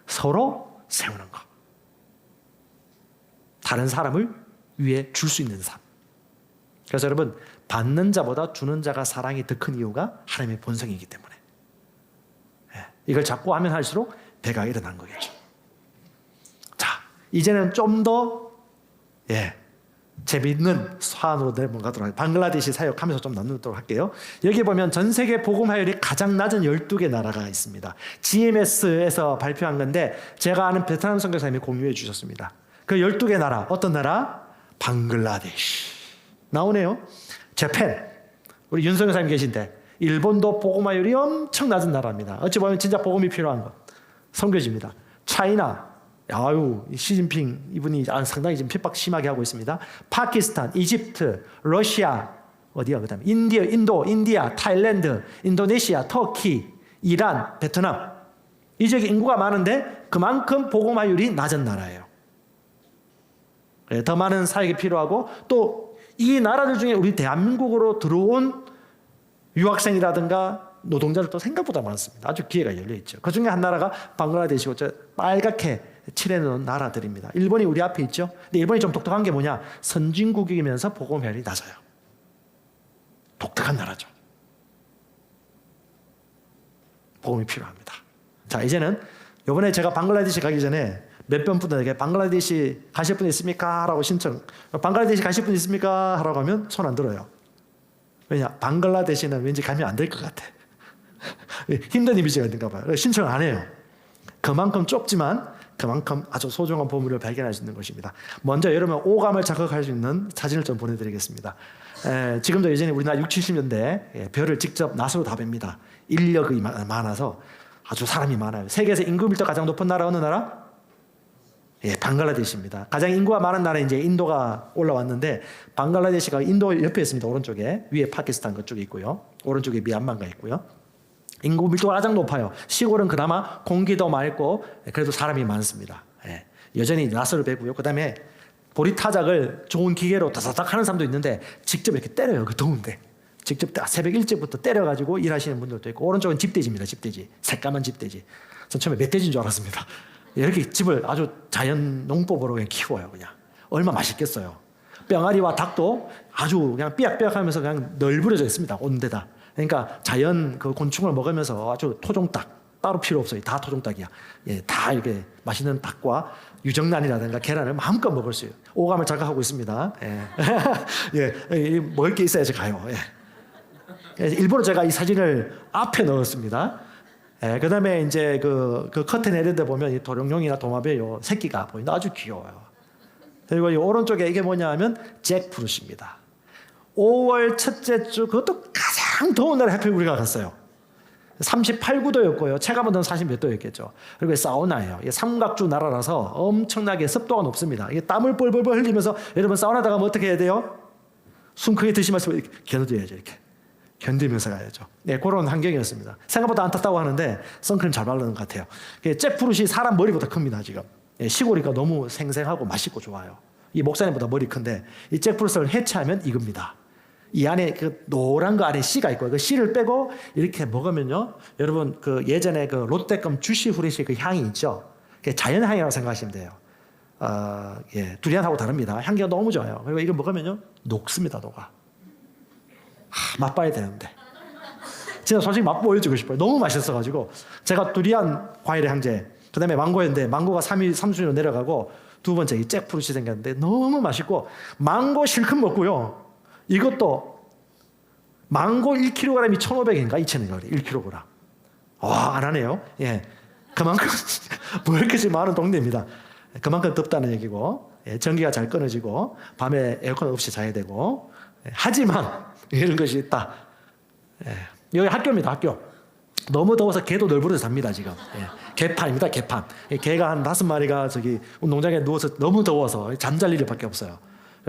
S1: 서로 세우는 것. 다른 사람을 위해 줄 수 있는 삶. 그래서 여러분, 받는 자보다 주는 자가 사랑이 더 큰 이유가 하나님의 본성이기 때문에 이걸 자꾸 하면 할수록 배가 일어난 거겠죠. 자, 이제는 좀 더 재미있는 사안으로 넘어가도록 할게요. 방글라데시 사역하면서 좀 나누도록 할게요. 여기 보면 전 세계 복음 화율이 가장 낮은 12개 나라가 있습니다. GMS에서 발표한 건데 제가 아는 베트남 선교사님이 공유해 주셨습니다. 그 12개 나라, 어떤 나라? 방글라데시. 나오네요. 재팬. 우리 윤석열 사님 계신데 일본도 복음화율이 엄청 낮은 나라입니다. 어찌 보면 진짜 복음이 필요한 것. 선교지입니다. 차이나, 시진핑 이분이 상당히 지금 핍박 심하게 하고 있습니다. 파키스탄, 이집트, 러시아, 어디야 그다음에 인디아, 타일랜드, 인도네시아, 터키, 이란, 베트남. 이 지역에 인구가 많은데 그만큼 복음화율이 낮은 나라예요. 더 많은 사역이 필요하고 또 이 나라들 중에 우리 대한민국으로 들어온 유학생이라든가 노동자들도 생각보다 많습니다. 아주 기회가 열려 있죠. 그 중에 한 나라가 방글라데시고 저 빨갛게 칠해놓은 나라들입니다. 일본이 우리 앞에 있죠. 근데 일본이 좀 독특한 게 뭐냐? 선진국이면서 복음화율이 낮아요. 독특한 나라죠. 복음이 필요합니다. 자, 이제는 이번에 제가 방글라데시 가기 전에 몇몇 분들에게 방글라데시 가실 분 있습니까? 라고 신청. 방글라데시 가실 분 있습니까? 하라고 하면 손 안 들어요. 왜냐? 방글라데시는 왠지 가면 안 될 것 같아. 힘든 이미지가 있는가 봐요. 신청을 안 해요. 그만큼 좁지만 그만큼 아주 소중한 보물을 발견할 수 있는 것입니다. 먼저 여러분 오감을 자극할 수 있는 사진을 좀 보내드리겠습니다. 지금도 예전에 우리나라 60, 70년대 별을 직접 낫으로 다 뵙니다. 인력이 많아서 아주 사람이 많아요. 세계에서 인구 밀도 가장 높은 나라 어느 나라? 방글라데시입니다. 가장 인구가 많은 나라 이제 인도가 올라왔는데 방글라데시가 인도 옆에 있습니다. 오른쪽에 위에 파키스탄 그쪽에 있고요. 오른쪽에 미얀마가 있고요. 인구 밀도가 가장 높아요. 시골은 그나마 공기도 맑고 그래도 사람이 많습니다. 여전히 낫을 베고요. 그다음에 보리타작을 좋은 기계로 다다닥 하는 사람도 있는데 직접 이렇게 때려요. 그 더운데 직접 새벽 일찍부터 때려가지고 일하시는 분들도 있고 오른쪽은 집돼지입니다. 집돼지 새까만 집돼지. 전 처음에 멧돼지인 줄 알았습니다. 이렇게 집을 아주 자연 농법으로 그냥 키워요. 그냥 얼마 맛있겠어요. 병아리와 닭도 아주 그냥 삐약삐약하면서 그냥 널브러져 있습니다. 온 데다. 그러니까 자연 그 곤충을 먹으면서 아주 토종닭 따로 필요 없어요. 다 토종닭이야. 예, 다 이렇게 맛있는 닭과 유정란이라든가 계란을 마음껏 먹을 수 있어요. 오감을 자극하고 있습니다. 예. 예, 먹을 게 있어야지 가요. 예. 일부러 제가 이 사진을 앞에 넣었습니다. 예, 그다음에 이제 그 커튼 내린 데 보면 이 도룡뇽이나 도마뱀 요 새끼가 보인다. 아주 귀여워요. 그리고 이 오른쪽에 이게 뭐냐 하면 잭프루트입니다. 5월 첫째 주 그것도 가장 더운 날에 하필 우리가 갔어요. 38~9도였고요. 체감온도는 40몇 도였겠죠. 그리고 사우나예요. 이게 삼각주 나라라서 엄청나게 습도가 높습니다. 이게 땀을 뻘뻘 흘리면서 여러분 사우나 가면 어떻게 해야 돼요? 숨 크게 드시면서 이렇게 견뎌야죠. 이렇게 견디면서 가야죠. 네, 그런 환경이었습니다. 생각보다 안 탔다고 하는데 선크림 잘 바르는 것 같아요. 잭프루트이 사람 머리보다 큽니다. 지금 시골이니까 너무 생생하고 맛있고 좋아요. 이 목사님보다 머리 큰데 이 잭프루트를 해체하면 이겁니다. 이 안에 그 노란 거 안에 씨가 있고 그 씨를 빼고 이렇게 먹으면요, 여러분 그 예전에 그 롯데껌 주시 후레쉬 그 향이 있죠. 그게 자연 향이라고 생각하시면 돼요. 예, 두리안하고 다릅니다. 향기가 너무 좋아요. 그리고 이거 먹으면요 녹습니다, 녹아. 맛봐야 되는데. 진짜 솔직히 맛 보여주고 싶어요. 너무 맛있어가지고 제가 두리안 과일의 황제, 그다음에 망고였는데 망고가 3순위로 내려가고 두 번째 이 잭프루트이 생겼는데 너무 맛있고 망고 실컷 먹고요. 이것도 망고 1kg이 1,500엔가 2,000엔가 1kg. 와, 안 하네요. 예, 그만큼 뭐 이렇게 많은 동네입니다. 그만큼 덥다는 얘기고, 예, 전기가 잘 끊어지고 밤에 에어컨 없이 자야 되고, 예, 하지만 이런 것이 있다. 예, 여기 학교입니다. 학교. 너무 더워서 개도 널브러져 잡니다 지금. 예, 개판입니다. 개판. 예, 개가 한 5마리가 저기 운동장에 누워서 너무 더워서 잠잘 일밖에 없어요.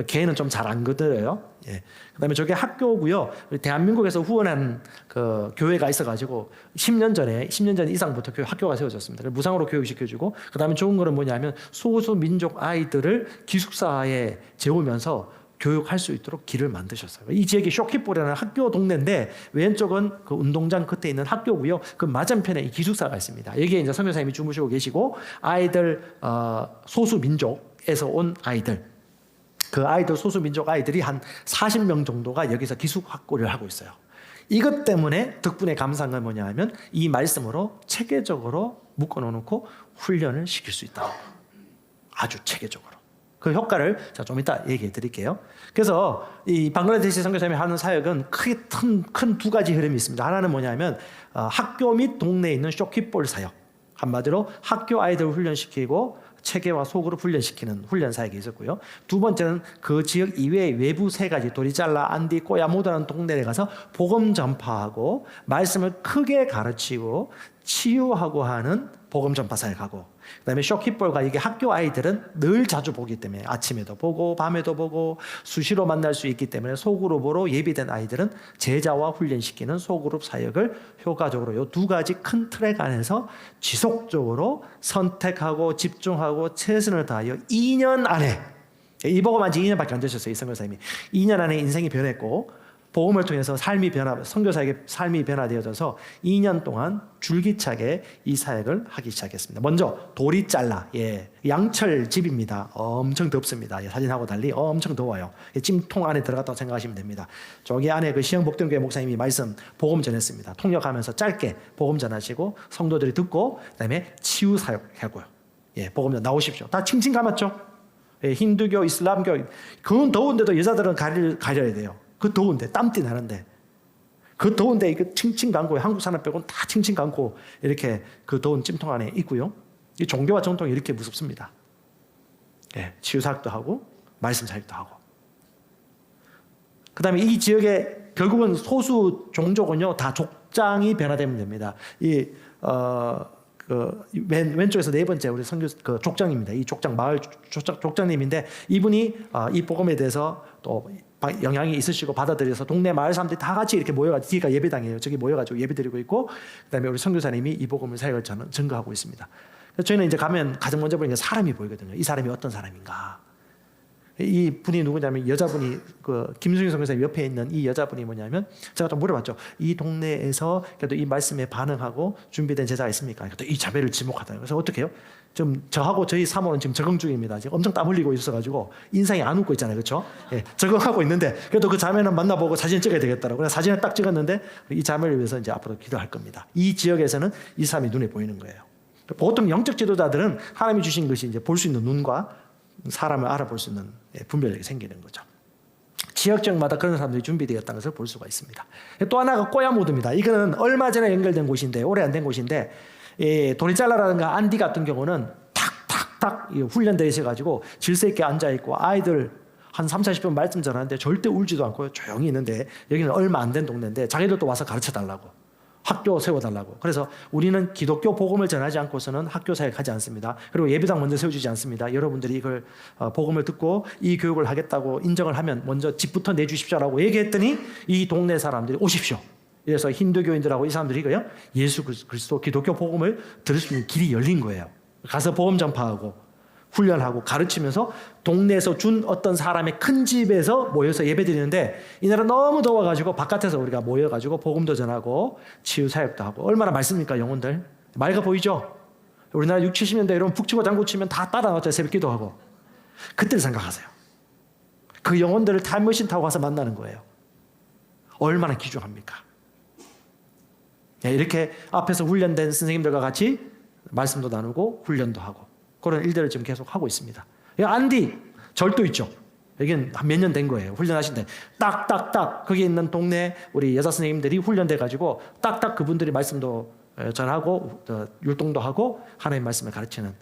S1: 개는 좀 잘 안 거들어요. 예. 그다음에 저게 학교고요. 대한민국에서 후원한 그 교회가 있어가지고 10년 전 이상부터 학교가 세워졌습니다. 무상으로 교육시켜주고, 그다음에 좋은 거는 뭐냐면 소수 민족 아이들을 기숙사에 재우면서 교육할 수 있도록 길을 만드셨어요. 이 지역이 쇼키포라는 학교 동네인데 왼쪽은 그 운동장 끝에 있는 학교고요. 그 맞은편에 이 기숙사가 있습니다. 여기에 이제 선교사님이 주무시고 계시고 아이들 소수 민족에서 온 아이들. 그 아이들 소수민족 아이들이 한 40명 정도가 여기서 기숙학교를 하고 있어요. 이것 때문에 덕분에 감사한 건 뭐냐 하면 이 말씀으로 체계적으로 묶어놓고 훈련을 시킬 수 있다. 아주 체계적으로. 그 효과를 제가 좀 이따 얘기해 드릴게요. 그래서 이 방글라데시 선교사님이 하는 사역은 크게 큰 두 가지 흐름이 있습니다. 하나는 뭐냐면 학교 및 동네에 있는 쇼키볼 사역. 한마디로 학교 아이들을 훈련시키고 체계와 속으로 훈련시키는 훈련 사역이 있었고요. 두 번째는 그 지역 이외의 외부 3가지 도리잘라, 안디, 꼬야모다라는 동네에 가서 복음 전파하고 말씀을 크게 가르치고 치유하고 하는 복음 전파 사역하고, 그다음에 쇼키볼과 이게 학교 아이들은 늘 자주 보기 때문에 아침에도 보고 밤에도 보고 수시로 만날 수 있기 때문에 소그룹으로 예비된 아이들은 제자와 훈련시키는 소그룹 사역을 효과적으로 이 두 가지 큰 트랙 안에서 지속적으로 선택하고 집중하고 최선을 다하여 2년 안에, 이 복음한 지 2년밖에 안 되셨어요. 이 선교사님이 2년 안에 인생이 변했고 복음을 통해서 선교사에게 삶이 변화되어져서 2년 동안 줄기차게 이 사역을 하기 시작했습니다. 먼저 도리잘라, 예, 양철 집입니다. 엄청 덥습니다. 예, 사진하고 달리 엄청 더워요. 예, 찜통 안에 들어갔다고 생각하시면 됩니다. 저기 안에 그 시흥복동교회 목사님이 말씀 복음 전했습니다. 통역하면서 짧게 복음 전하시고 성도들이 듣고 그다음에 치유 사역하고요. 예, 복음 전 나오십시오. 다 칭칭 감았죠. 예, 힌두교, 이슬람교, 그건 더운데도 여자들은 가려야 돼요. 그 더운데 땀띠 나는데 그 더운데 이거 칭칭 감고, 한국 사람 빼고는 다 칭칭 감고 이렇게 그 더운 찜통 안에 있고요. 이 종교와 전통이 이렇게 무섭습니다. 예, 치유사역도 하고 말씀 사역도 하고. 그다음에 이 지역에 결국은 소수 종족은요 다 족장이 변화되면 됩니다. 왼쪽에서 네 번째 우리 선교 그 족장입니다. 이 족장 마을 족장님인데 이분이 이 복음에 대해서 또 영향이 있으시고 받아들여서 동네 마을 사람들이 다 같이 이렇게 모여가지고, 뒤가 예배당이에요. 저기 모여가지고 예배드리고 있고, 그다음에 우리 선교사님이 이 복음을 사역을 증거하고 있습니다. 그래서 저희는 이제 가면 가장 먼저 보이는 게 사람이 보이거든요. 이 사람이 어떤 사람인가. 이 분이 누구냐면 여자분이 그 김수희 선교사님 옆에 있는 이 여자분이 뭐냐면 제가 좀 물어봤죠. 이 동네에서 그래도 이 말씀에 반응하고 준비된 제자가 있습니까? 그래도 이 자매를 지목하다. 그래서 어떻게 해요? 좀 저하고 저희 사모는 지금 적응 중입니다. 지금 엄청 땀 흘리고 있어가지고 인상이 안 웃고 있잖아요, 그렇죠? 예, 적응하고 있는데 그래도 그 자매는 만나보고 사진 찍어야 되겠다라고 그래서 사진을 딱 찍었는데 이 자매를 위해서 이제 앞으로 기도할 겁니다. 이 지역에서는 이 사람이 눈에 보이는 거예요. 보통 영적 지도자들은 하나님이 주신 것이 이제 볼 수 있는 눈과 사람을 알아볼 수 있는 분별력이 생기는 거죠. 지역적마다 그런 사람들이 준비되었다는 것을 볼 수가 있습니다. 또 하나가 꼬야모드입니다. 이거는 얼마 전에 연결된 곳인데 오래 안 된 곳인데 도리잘라라든가 안디 같은 경우는 탁탁탁 훈련되어 있어가지고 질서 있게 앉아있고 아이들 한 30-40분 말씀 전하는데 절대 울지도 않고 조용히 있는데 여기는 얼마 안 된 동네인데 자기들도 와서 가르쳐달라고 학교 세워달라고. 그래서 우리는 기독교 복음을 전하지 않고서는 학교 사역하지 않습니다. 그리고 예배당 먼저 세워주지 않습니다. 여러분들이 이걸 복음을 듣고 이 교육을 하겠다고 인정을 하면 먼저 집부터 내주십시오라고 얘기했더니 이 동네 사람들이 오십시오. 그래서 힌두교인들하고 이 사람들이 예수 그리스도 기독교 복음을 들을 수 있는 길이 열린 거예요. 가서 복음 전파하고 훈련하고 가르치면서 동네에서 준 어떤 사람의 큰 집에서 모여서 예배드리는데 이날은 너무 더워가지고 바깥에서 우리가 모여가지고 복음도 전하고 치유 사역도 하고 얼마나 많습니까 영혼들. 맑아 보이죠? 우리나라 60, 70년대 여러분 북치고 장구치면 다 따라 나왔죠. 새벽 기도하고. 그때를 생각하세요. 그 영혼들을 타임머신 타고 가서 만나는 거예요. 얼마나 귀중합니까? 이렇게 앞에서 훈련된 선생님들과 같이 말씀도 나누고 훈련도 하고 그런 일들을 지금 계속 하고 있습니다. 안디 절도 있죠. 여기는 한 몇 년 된 거예요. 훈련하신데 딱딱딱 거기 있는 동네 우리 여자 선생님들이 훈련돼 가지고 딱딱 그분들이 말씀도 전하고 율동도 하고 하나님 말씀을 가르치는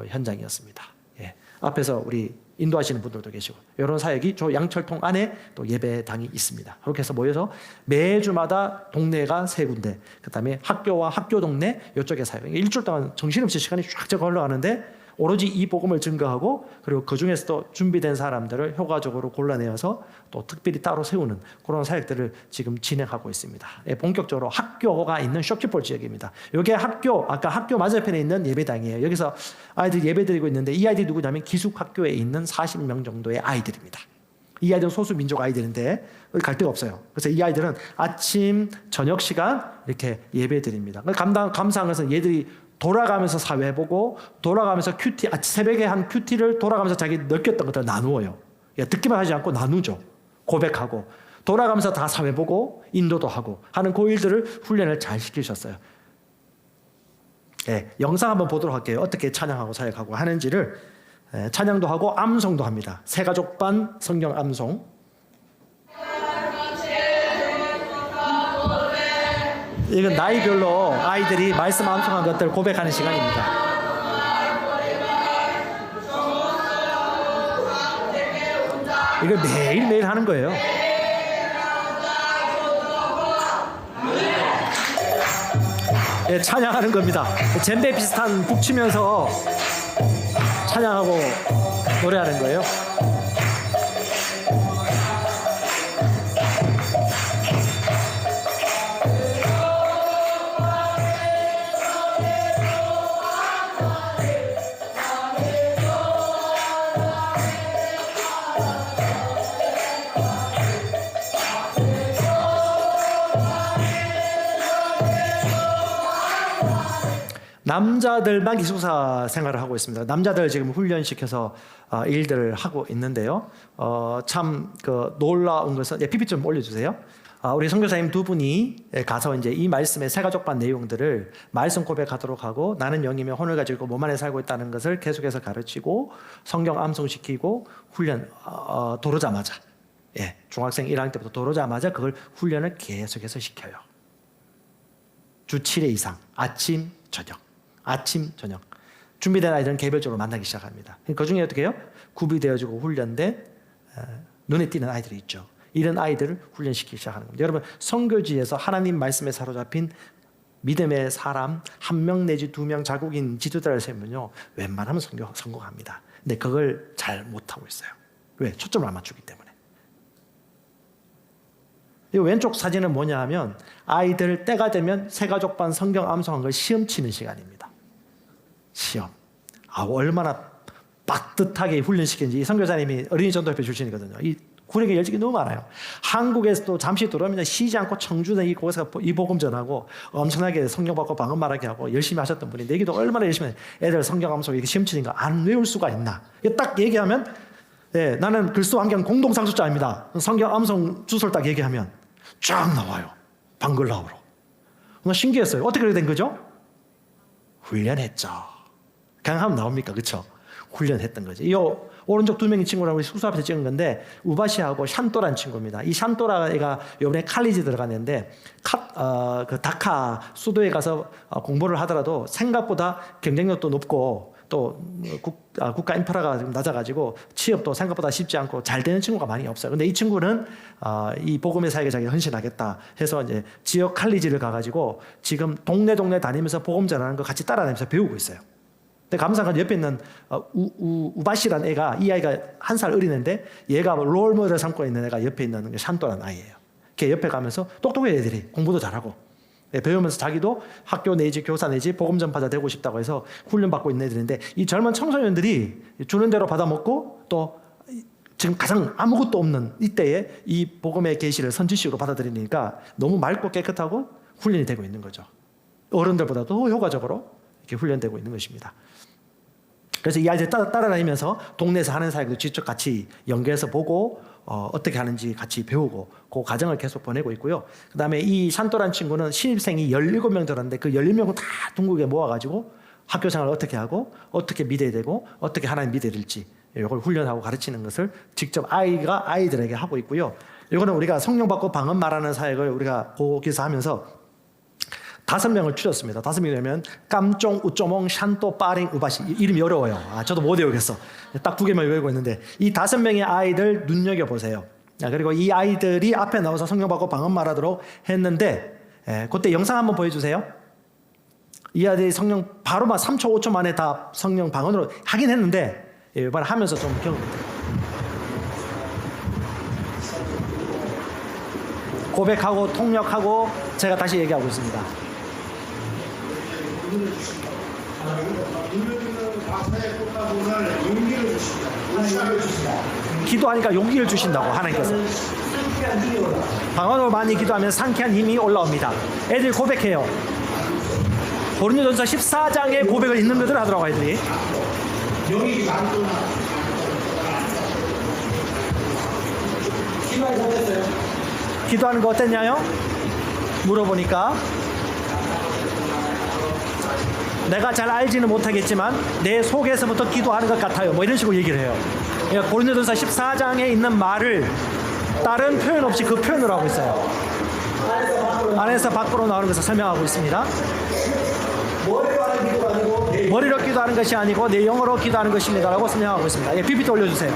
S1: 현장이었습니다. 예. 앞에서 우리 인도하시는 분들도 계시고 이런 사역이 저 양철통 안에 또 예배당이 있습니다. 그렇게 해서 모여서 매주마다 동네가 3군데 그다음에 학교와 학교 동네 이쪽에 사역. 일주일 동안 정신없이 시간이 쫙 흘러가는데 오로지 이 복음을 증거하고 그리고 그 중에서도 준비된 사람들을 효과적으로 골라내어서 또 특별히 따로 세우는 그런 사역들을 지금 진행하고 있습니다. 본격적으로 학교가 있는 쇼키폴 지역입니다. 이게 아까 학교 맞은편에 있는 예배당이에요. 여기서 아이들 예배드리고 있는데 이 아이들이 누구냐면 기숙학교에 있는 40명 정도의 아이들입니다. 이 아이들은 소수민족 아이들인데 갈 데가 없어요. 그래서 이 아이들은 아침, 저녁 시간 이렇게 예배드립니다. 감사한 것은 얘들이 돌아가면서 사회 보고 돌아가면서 새벽에 한 큐티를 돌아가면서 자기 느꼈던 것들을 나누어요. 듣기만 하지 않고 나누죠. 고백하고 돌아가면서 다 사회 보고 인도도 하고 하는 그 일들을 훈련을 잘 시키셨어요. 영상 한번 보도록 할게요. 어떻게 찬양하고 사역하고 하는지를. 찬양도 하고 암송도 합니다. 새가족반 성경 암송. 이건 나이별로 아이들이 말씀 암송한 것들을 고백하는 시간입니다. 이걸 매일매일 하는 거예요. 찬양하는 겁니다. 젬베 비슷한 북치면서 찬양하고 노래하는 거예요. 남자들만 기숙사 생활을 하고 있습니다. 남자들 지금 훈련시켜서 일들을 하고 있는데요. 참 놀라운 것은 PPT 좀 올려주세요. 우리 선교사님 2분이 가서 이제 이 말씀의 새가족반 내용들을 말씀 고백하도록 하고 나는 영이며 혼을 가지고 몸 안에 살고 있다는 것을 계속해서 가르치고 성경 암송시키고 훈련 들어오자마자 중학생 1학년 때부터 들어오자마자 그걸 훈련을 계속해서 시켜요. 주 7회 이상 아침 저녁 준비된 아이들은 개별적으로 만나기 시작합니다. 그 중에 어떻게 해요? 구비되어지고 훈련된 눈에 띄는 아이들이 있죠. 이런 아이들을 훈련시키기 시작하는 겁니다. 여러분 선교지에서 하나님 말씀에 사로잡힌 믿음의 사람 1명 내지 2명 자국인 지도자를 세우면요 웬만하면 성공합니다. 근데 그걸 잘 못하고 있어요. 왜? 초점을 안 맞추기 때문에. 이 왼쪽 사진은 뭐냐 하면 아이들 때가 되면 새가족반 성경 암송한 걸 시험 치는 시간입니다. 시험. 얼마나 빡듯하게 훈련시킨지. 이 선교사님이 어린이 전도협회 출신이거든요. 이 군에게 열정이 너무 많아요. 한국에서도 잠시 들어오면 쉬지 않고 청주에 이곳에서 이 복음 전하고 엄청나게 성경 받고 방언 말하게 하고 열심히 하셨던 분이 내기도 얼마나 열심히 해요. 애들 성경 하면서 이렇게 시험 치니까 안 외울 수가 있나. 딱 얘기하면 네, 나는 그리스도 환경 공동상속자입니다. 성경 암송 주소를 딱 얘기하면 쫙 나와요. 방글라어로. 나 신기했어요. 어떻게 그렇게 된 거죠? 훈련했죠. 그냥 하면 나옵니까? 그렇죠? 훈련했던 거죠. 이 오른쪽 두 명의 친구랑 우리 숙소 앞에서 찍은 건데 우바시하고 샨또라는 친구입니다. 이 샨또라가 이번에 칼리지 들어갔는데 그 다카 수도에 가서 공부를 하더라도 생각보다 경쟁력도 높고 또 국가 인프라가 좀 낮아가지고 취업도 생각보다 쉽지 않고 잘 되는 친구가 많이 없어요. 근데 이 친구는 이 복음의 사역에 자기가 헌신하겠다 해서 이제 지역 칼리지를 가가지고 지금 동네 다니면서 복음 전하는 거 같이 따라다니면서 배우고 있어요. 근데 감사한 건 옆에 있는 우바시라는 애가, 이 아이가 1살 어린애인데 얘가 롤모델을 삼고 있는 애가 옆에 있는 샨또라는 아이예요. 걔 옆에 가면서 똑똑해 애들이 공부도 잘하고 배우면서 자기도 학교 내지 교사 내지 복음 전파자 되고 싶다고 해서 훈련받고 있는 애들인데 이 젊은 청소년들이 주는 대로 받아먹고 또 지금 가장 아무것도 없는 이때에 이 복음의 계시를 선지식으로 받아들이니까 너무 맑고 깨끗하고 훈련이 되고 있는 거죠. 어른들보다도 효과적으로 이렇게 훈련되고 있는 것입니다. 그래서 이 아이들 따라다니면서 동네에서 하는 사역도 직접 같이 연계해서 보고 어떻게 하는지 같이 배우고 그 과정을 계속 보내고 있고요. 그 다음에 이 샨또란 친구는 신입생이 17명 들었는데 그 17명은 다 둥글게 모아가지고 학교 생활을 어떻게 하고 어떻게 믿어야 되고 어떻게 하나님 믿어야 될지 이걸 훈련하고 가르치는 것을 직접 아이가 아이들에게 하고 있고요. 이거는 우리가 성령 받고 방언 말하는 사역을 우리가 거기서 하면서 5명을 추렸습니다. 5명이 되면 깜쫑, 우쪼몽, 샨또, 빠링, 우바시. 이름이 어려워요. 저도 못 외우겠어. 딱 2개만 외우고 있는데 이 5명의 아이들 눈여겨보세요. 그리고 이 아이들이 앞에 나와서 성령 받고 방언 말하도록 했는데 그때 영상 한번 보여주세요. 이 아이들이 성령 바로 막 3초, 5초 만에 다 성령 방언으로 하긴 했는데 이번에 하면서 좀 고백하고 통역하고 제가 다시 얘기하고 있습니다. 기도하니까 용기를 주신다고 하나님께서. 방언으로 많이 기도하면 상쾌한 힘이 올라옵니다. 애들 고백해요. 고린도전서 14장의 고백을 있는 것들 하더라고 애들이. 기도하는 거 어땠냐요? 물어보니까 내가 잘 알지는 못하겠지만 내 속에서부터 기도하는 것 같아요. 뭐 이런 식으로 얘기를 해요. 그러니까 고린도전서 14장에 있는 말을 다른 표현 없이 그 표현으로 하고 있어요. 안에서 밖으로 나오는 것을 설명하고 있습니다. 머리로 기도하는 것이 아니고 내 영어로 기도하는 것입니다라고 설명하고 있습니다. PPT 올려주세요.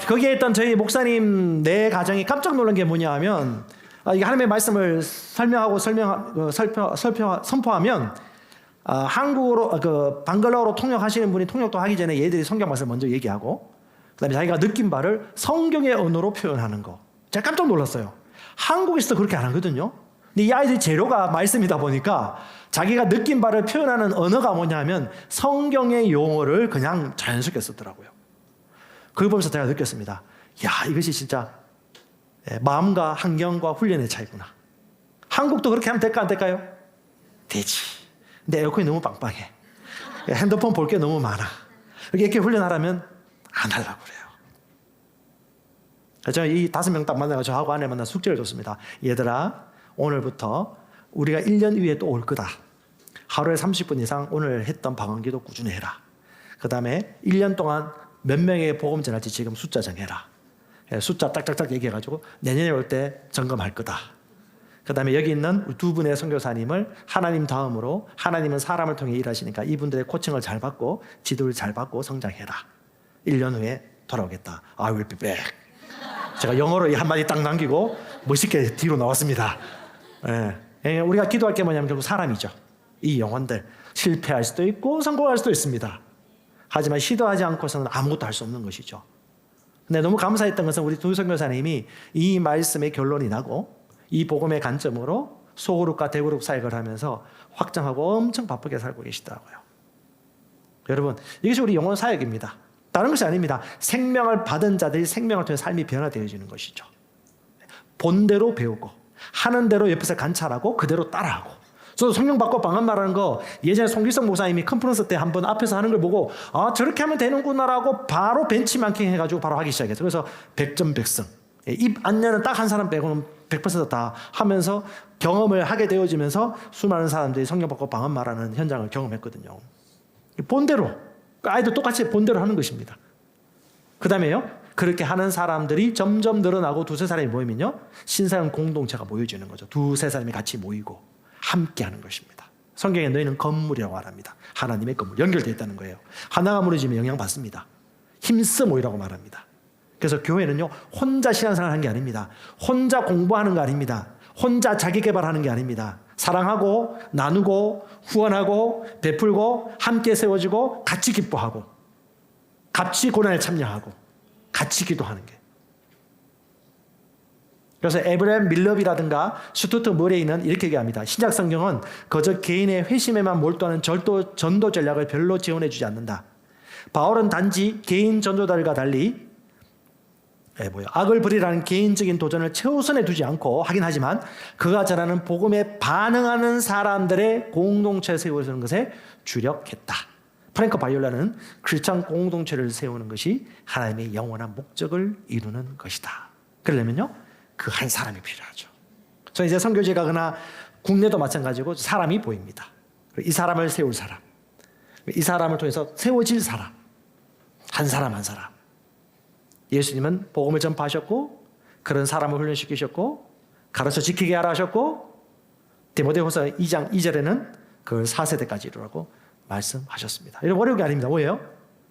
S1: 거기에 있던 저희 목사님 네 가정이 깜짝 놀란 게 뭐냐 하면 이게 하나님의 말씀을 선포하면 한국어로 방글라어로 통역하시는 분이 통역도 하기 전에 얘들이 성경 말씀을 먼저 얘기하고 그다음에 자기가 느낀 바를 성경의 언어로 표현하는 거. 제가 깜짝 놀랐어요. 한국에서도 그렇게 안 하거든요. 근데 이 아이들 재료가 말씀이다 보니까 자기가 느낀 바를 표현하는 언어가 뭐냐면 성경의 용어를 그냥 자연스럽게 쓰더라고요. 그걸 보면서 제가 느꼈습니다. 야, 이것이 진짜 마음과 환경과 훈련의 차이구나. 한국도 그렇게 하면 될까 안 될까요? 되지. 근데 에어컨이 너무 빵빵해. 핸드폰 볼 게 너무 많아. 이렇게 훈련하라면 안 하려고 그래요. 그래서 이 5명 딱 만나서 저하고 아내 만나 숙제를 줬습니다. 얘들아, 오늘부터 우리가 1년 후에 또 올 거다. 하루에 30분 이상 오늘 했던 방언기도 꾸준히 해라. 그 다음에 1년 동안 몇 명의 복음 전할지 지금 숫자 정해라. 숫자 딱딱딱 얘기해가지고 내년에 올 때 점검할 거다. 그 다음에 여기 있는 2분의 선교사님을 하나님 다음으로 하나님은 사람을 통해 일하시니까 이분들의 코칭을 잘 받고 지도를 잘 받고 성장해라. 1년 후에 돌아오겠다. I will be back. 제가 영어로 한마디 딱 남기고 멋있게 뒤로 나왔습니다. 우리가 기도할 게 뭐냐면 결국 사람이죠. 이 영혼들 실패할 수도 있고 성공할 수도 있습니다. 하지만 시도하지 않고서는 아무것도 할 수 없는 것이죠. 근데 너무 감사했던 것은 우리 두 선교사님이 이 말씀의 결론이 나고 이 복음의 관점으로 소그룹과 대그룹 사역을 하면서 확장하고 엄청 바쁘게 살고 계시더라고요. 여러분, 이것이 우리 영혼 사역입니다. 다른 것이 아닙니다. 생명을 받은 자들이 생명을 통해 삶이 변화되어지는 것이죠. 본대로 배우고 하는 대로 옆에서 관찰하고 그대로 따라하고. 저도 성령 받고 방언 말하는 거 예전에 송기성 목사님이 컨퍼런스 때 한번 앞에서 하는 걸 보고 저렇게 하면 되는구나라고 바로 벤치마킹 해가지고 바로 하기 시작했어요. 그래서 100점 100승. 입 안 여는 딱 한 사람 빼고는 100%다 하면서 경험을 하게 되어지면서 수많은 사람들이 성령 받고 방언 말하는 현장을 경험했거든요. 본대로 아이도 똑같이 본대로 하는 것입니다. 그 다음에요, 그렇게 하는 사람들이 점점 늘어나고 두세 사람이 모이면요, 신사역 공동체가 모여지는 거죠. 두세 사람이 같이 모이고 함께 하는 것입니다. 성경에 너희는 건물이라고 말합니다. 하나님의 건물, 연결되어 있다는 거예요. 하나가 무너지면 영향받습니다. 힘써 모이라고 말합니다. 그래서 교회는요, 혼자 신앙생활 하는 게 아닙니다. 혼자 공부하는 거 아닙니다. 혼자 자기 개발하는 게 아닙니다. 사랑하고 나누고 후원하고 베풀고 함께 세워지고 같이 기뻐하고 같이 고난에 참여하고 같이 기도하는 게. 그래서 에브라임 밀럽이라든가 슈투트 머레이는 이렇게 얘기합니다. 신약 성경은 그저 개인의 회심에만 몰두하는 전도 전략을 별로 지원해 주지 않는다. 바울은 단지 개인 전도자들과 달리 악을 버리라는 개인적인 도전을 최우선에 두지 않고 하긴 하지만 그가 전하는 복음에 반응하는 사람들의 공동체 세우는 것에 주력했다. 프랭크 바이올라는 크리스찬 공동체를 세우는 것이 하나님의 영원한 목적을 이루는 것이다. 그러려면요, 그 한 사람이 필요하죠. 저는 이제 선교지에 가거나 국내도 마찬가지고 사람이 보입니다. 이 사람을 세울 사람, 이 사람을 통해서 세워질 사람, 한 사람 한 사람. 예수님은 복음을 전파하셨고 그런 사람을 훈련시키셨고 가르쳐 지키게 하라 하셨고 디모데후서 2장 2절에는 그걸 4세대까지 이루라고 말씀하셨습니다. 이런 어려운 게 아닙니다. 뭐예요?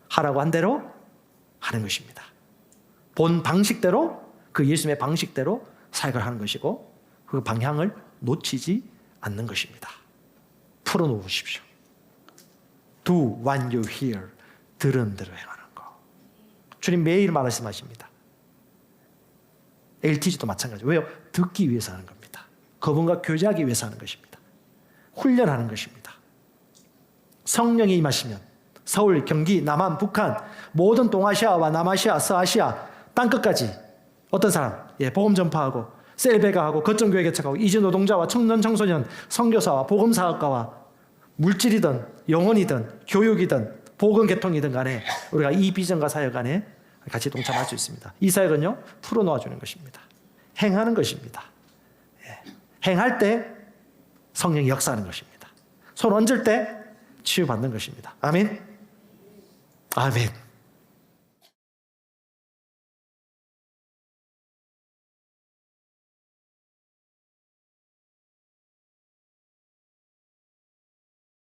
S1: 하라고 한 대로 하는 것입니다. 본 방식대로, 그 예수님의 방식대로 사역을 하는 것이고 그 방향을 놓치지 않는 것입니다. 풀어놓으십시오. Do what you hear. 들은 대로 행하는 거. 주님 매일 말씀하십니다. LTG도 마찬가지. 왜요? 듣기 위해서 하는 겁니다. 그분과 교제하기 위해서 하는 것입니다. 훈련하는 것입니다. 성령이 임하시면 서울, 경기, 남한, 북한 모든 동아시아와 남아시아, 서아시아 땅끝까지 어떤 사람 복음 전파하고 셀베가하고 거점교회 개척하고 이주 노동자와 청년 청소년 선교사와 복음사학과와 물질이든 영혼이든 교육이든 복음 개통이든 간에 우리가 이 비전과 사역 안에 같이 동참할 수 있습니다. 이 사역은요, 풀어놓아주는 것입니다. 행하는 것입니다. 행할 때 성령이 역사하는 것입니다. 손 얹을 때 치유받는 것입니다. 아멘. 아멘.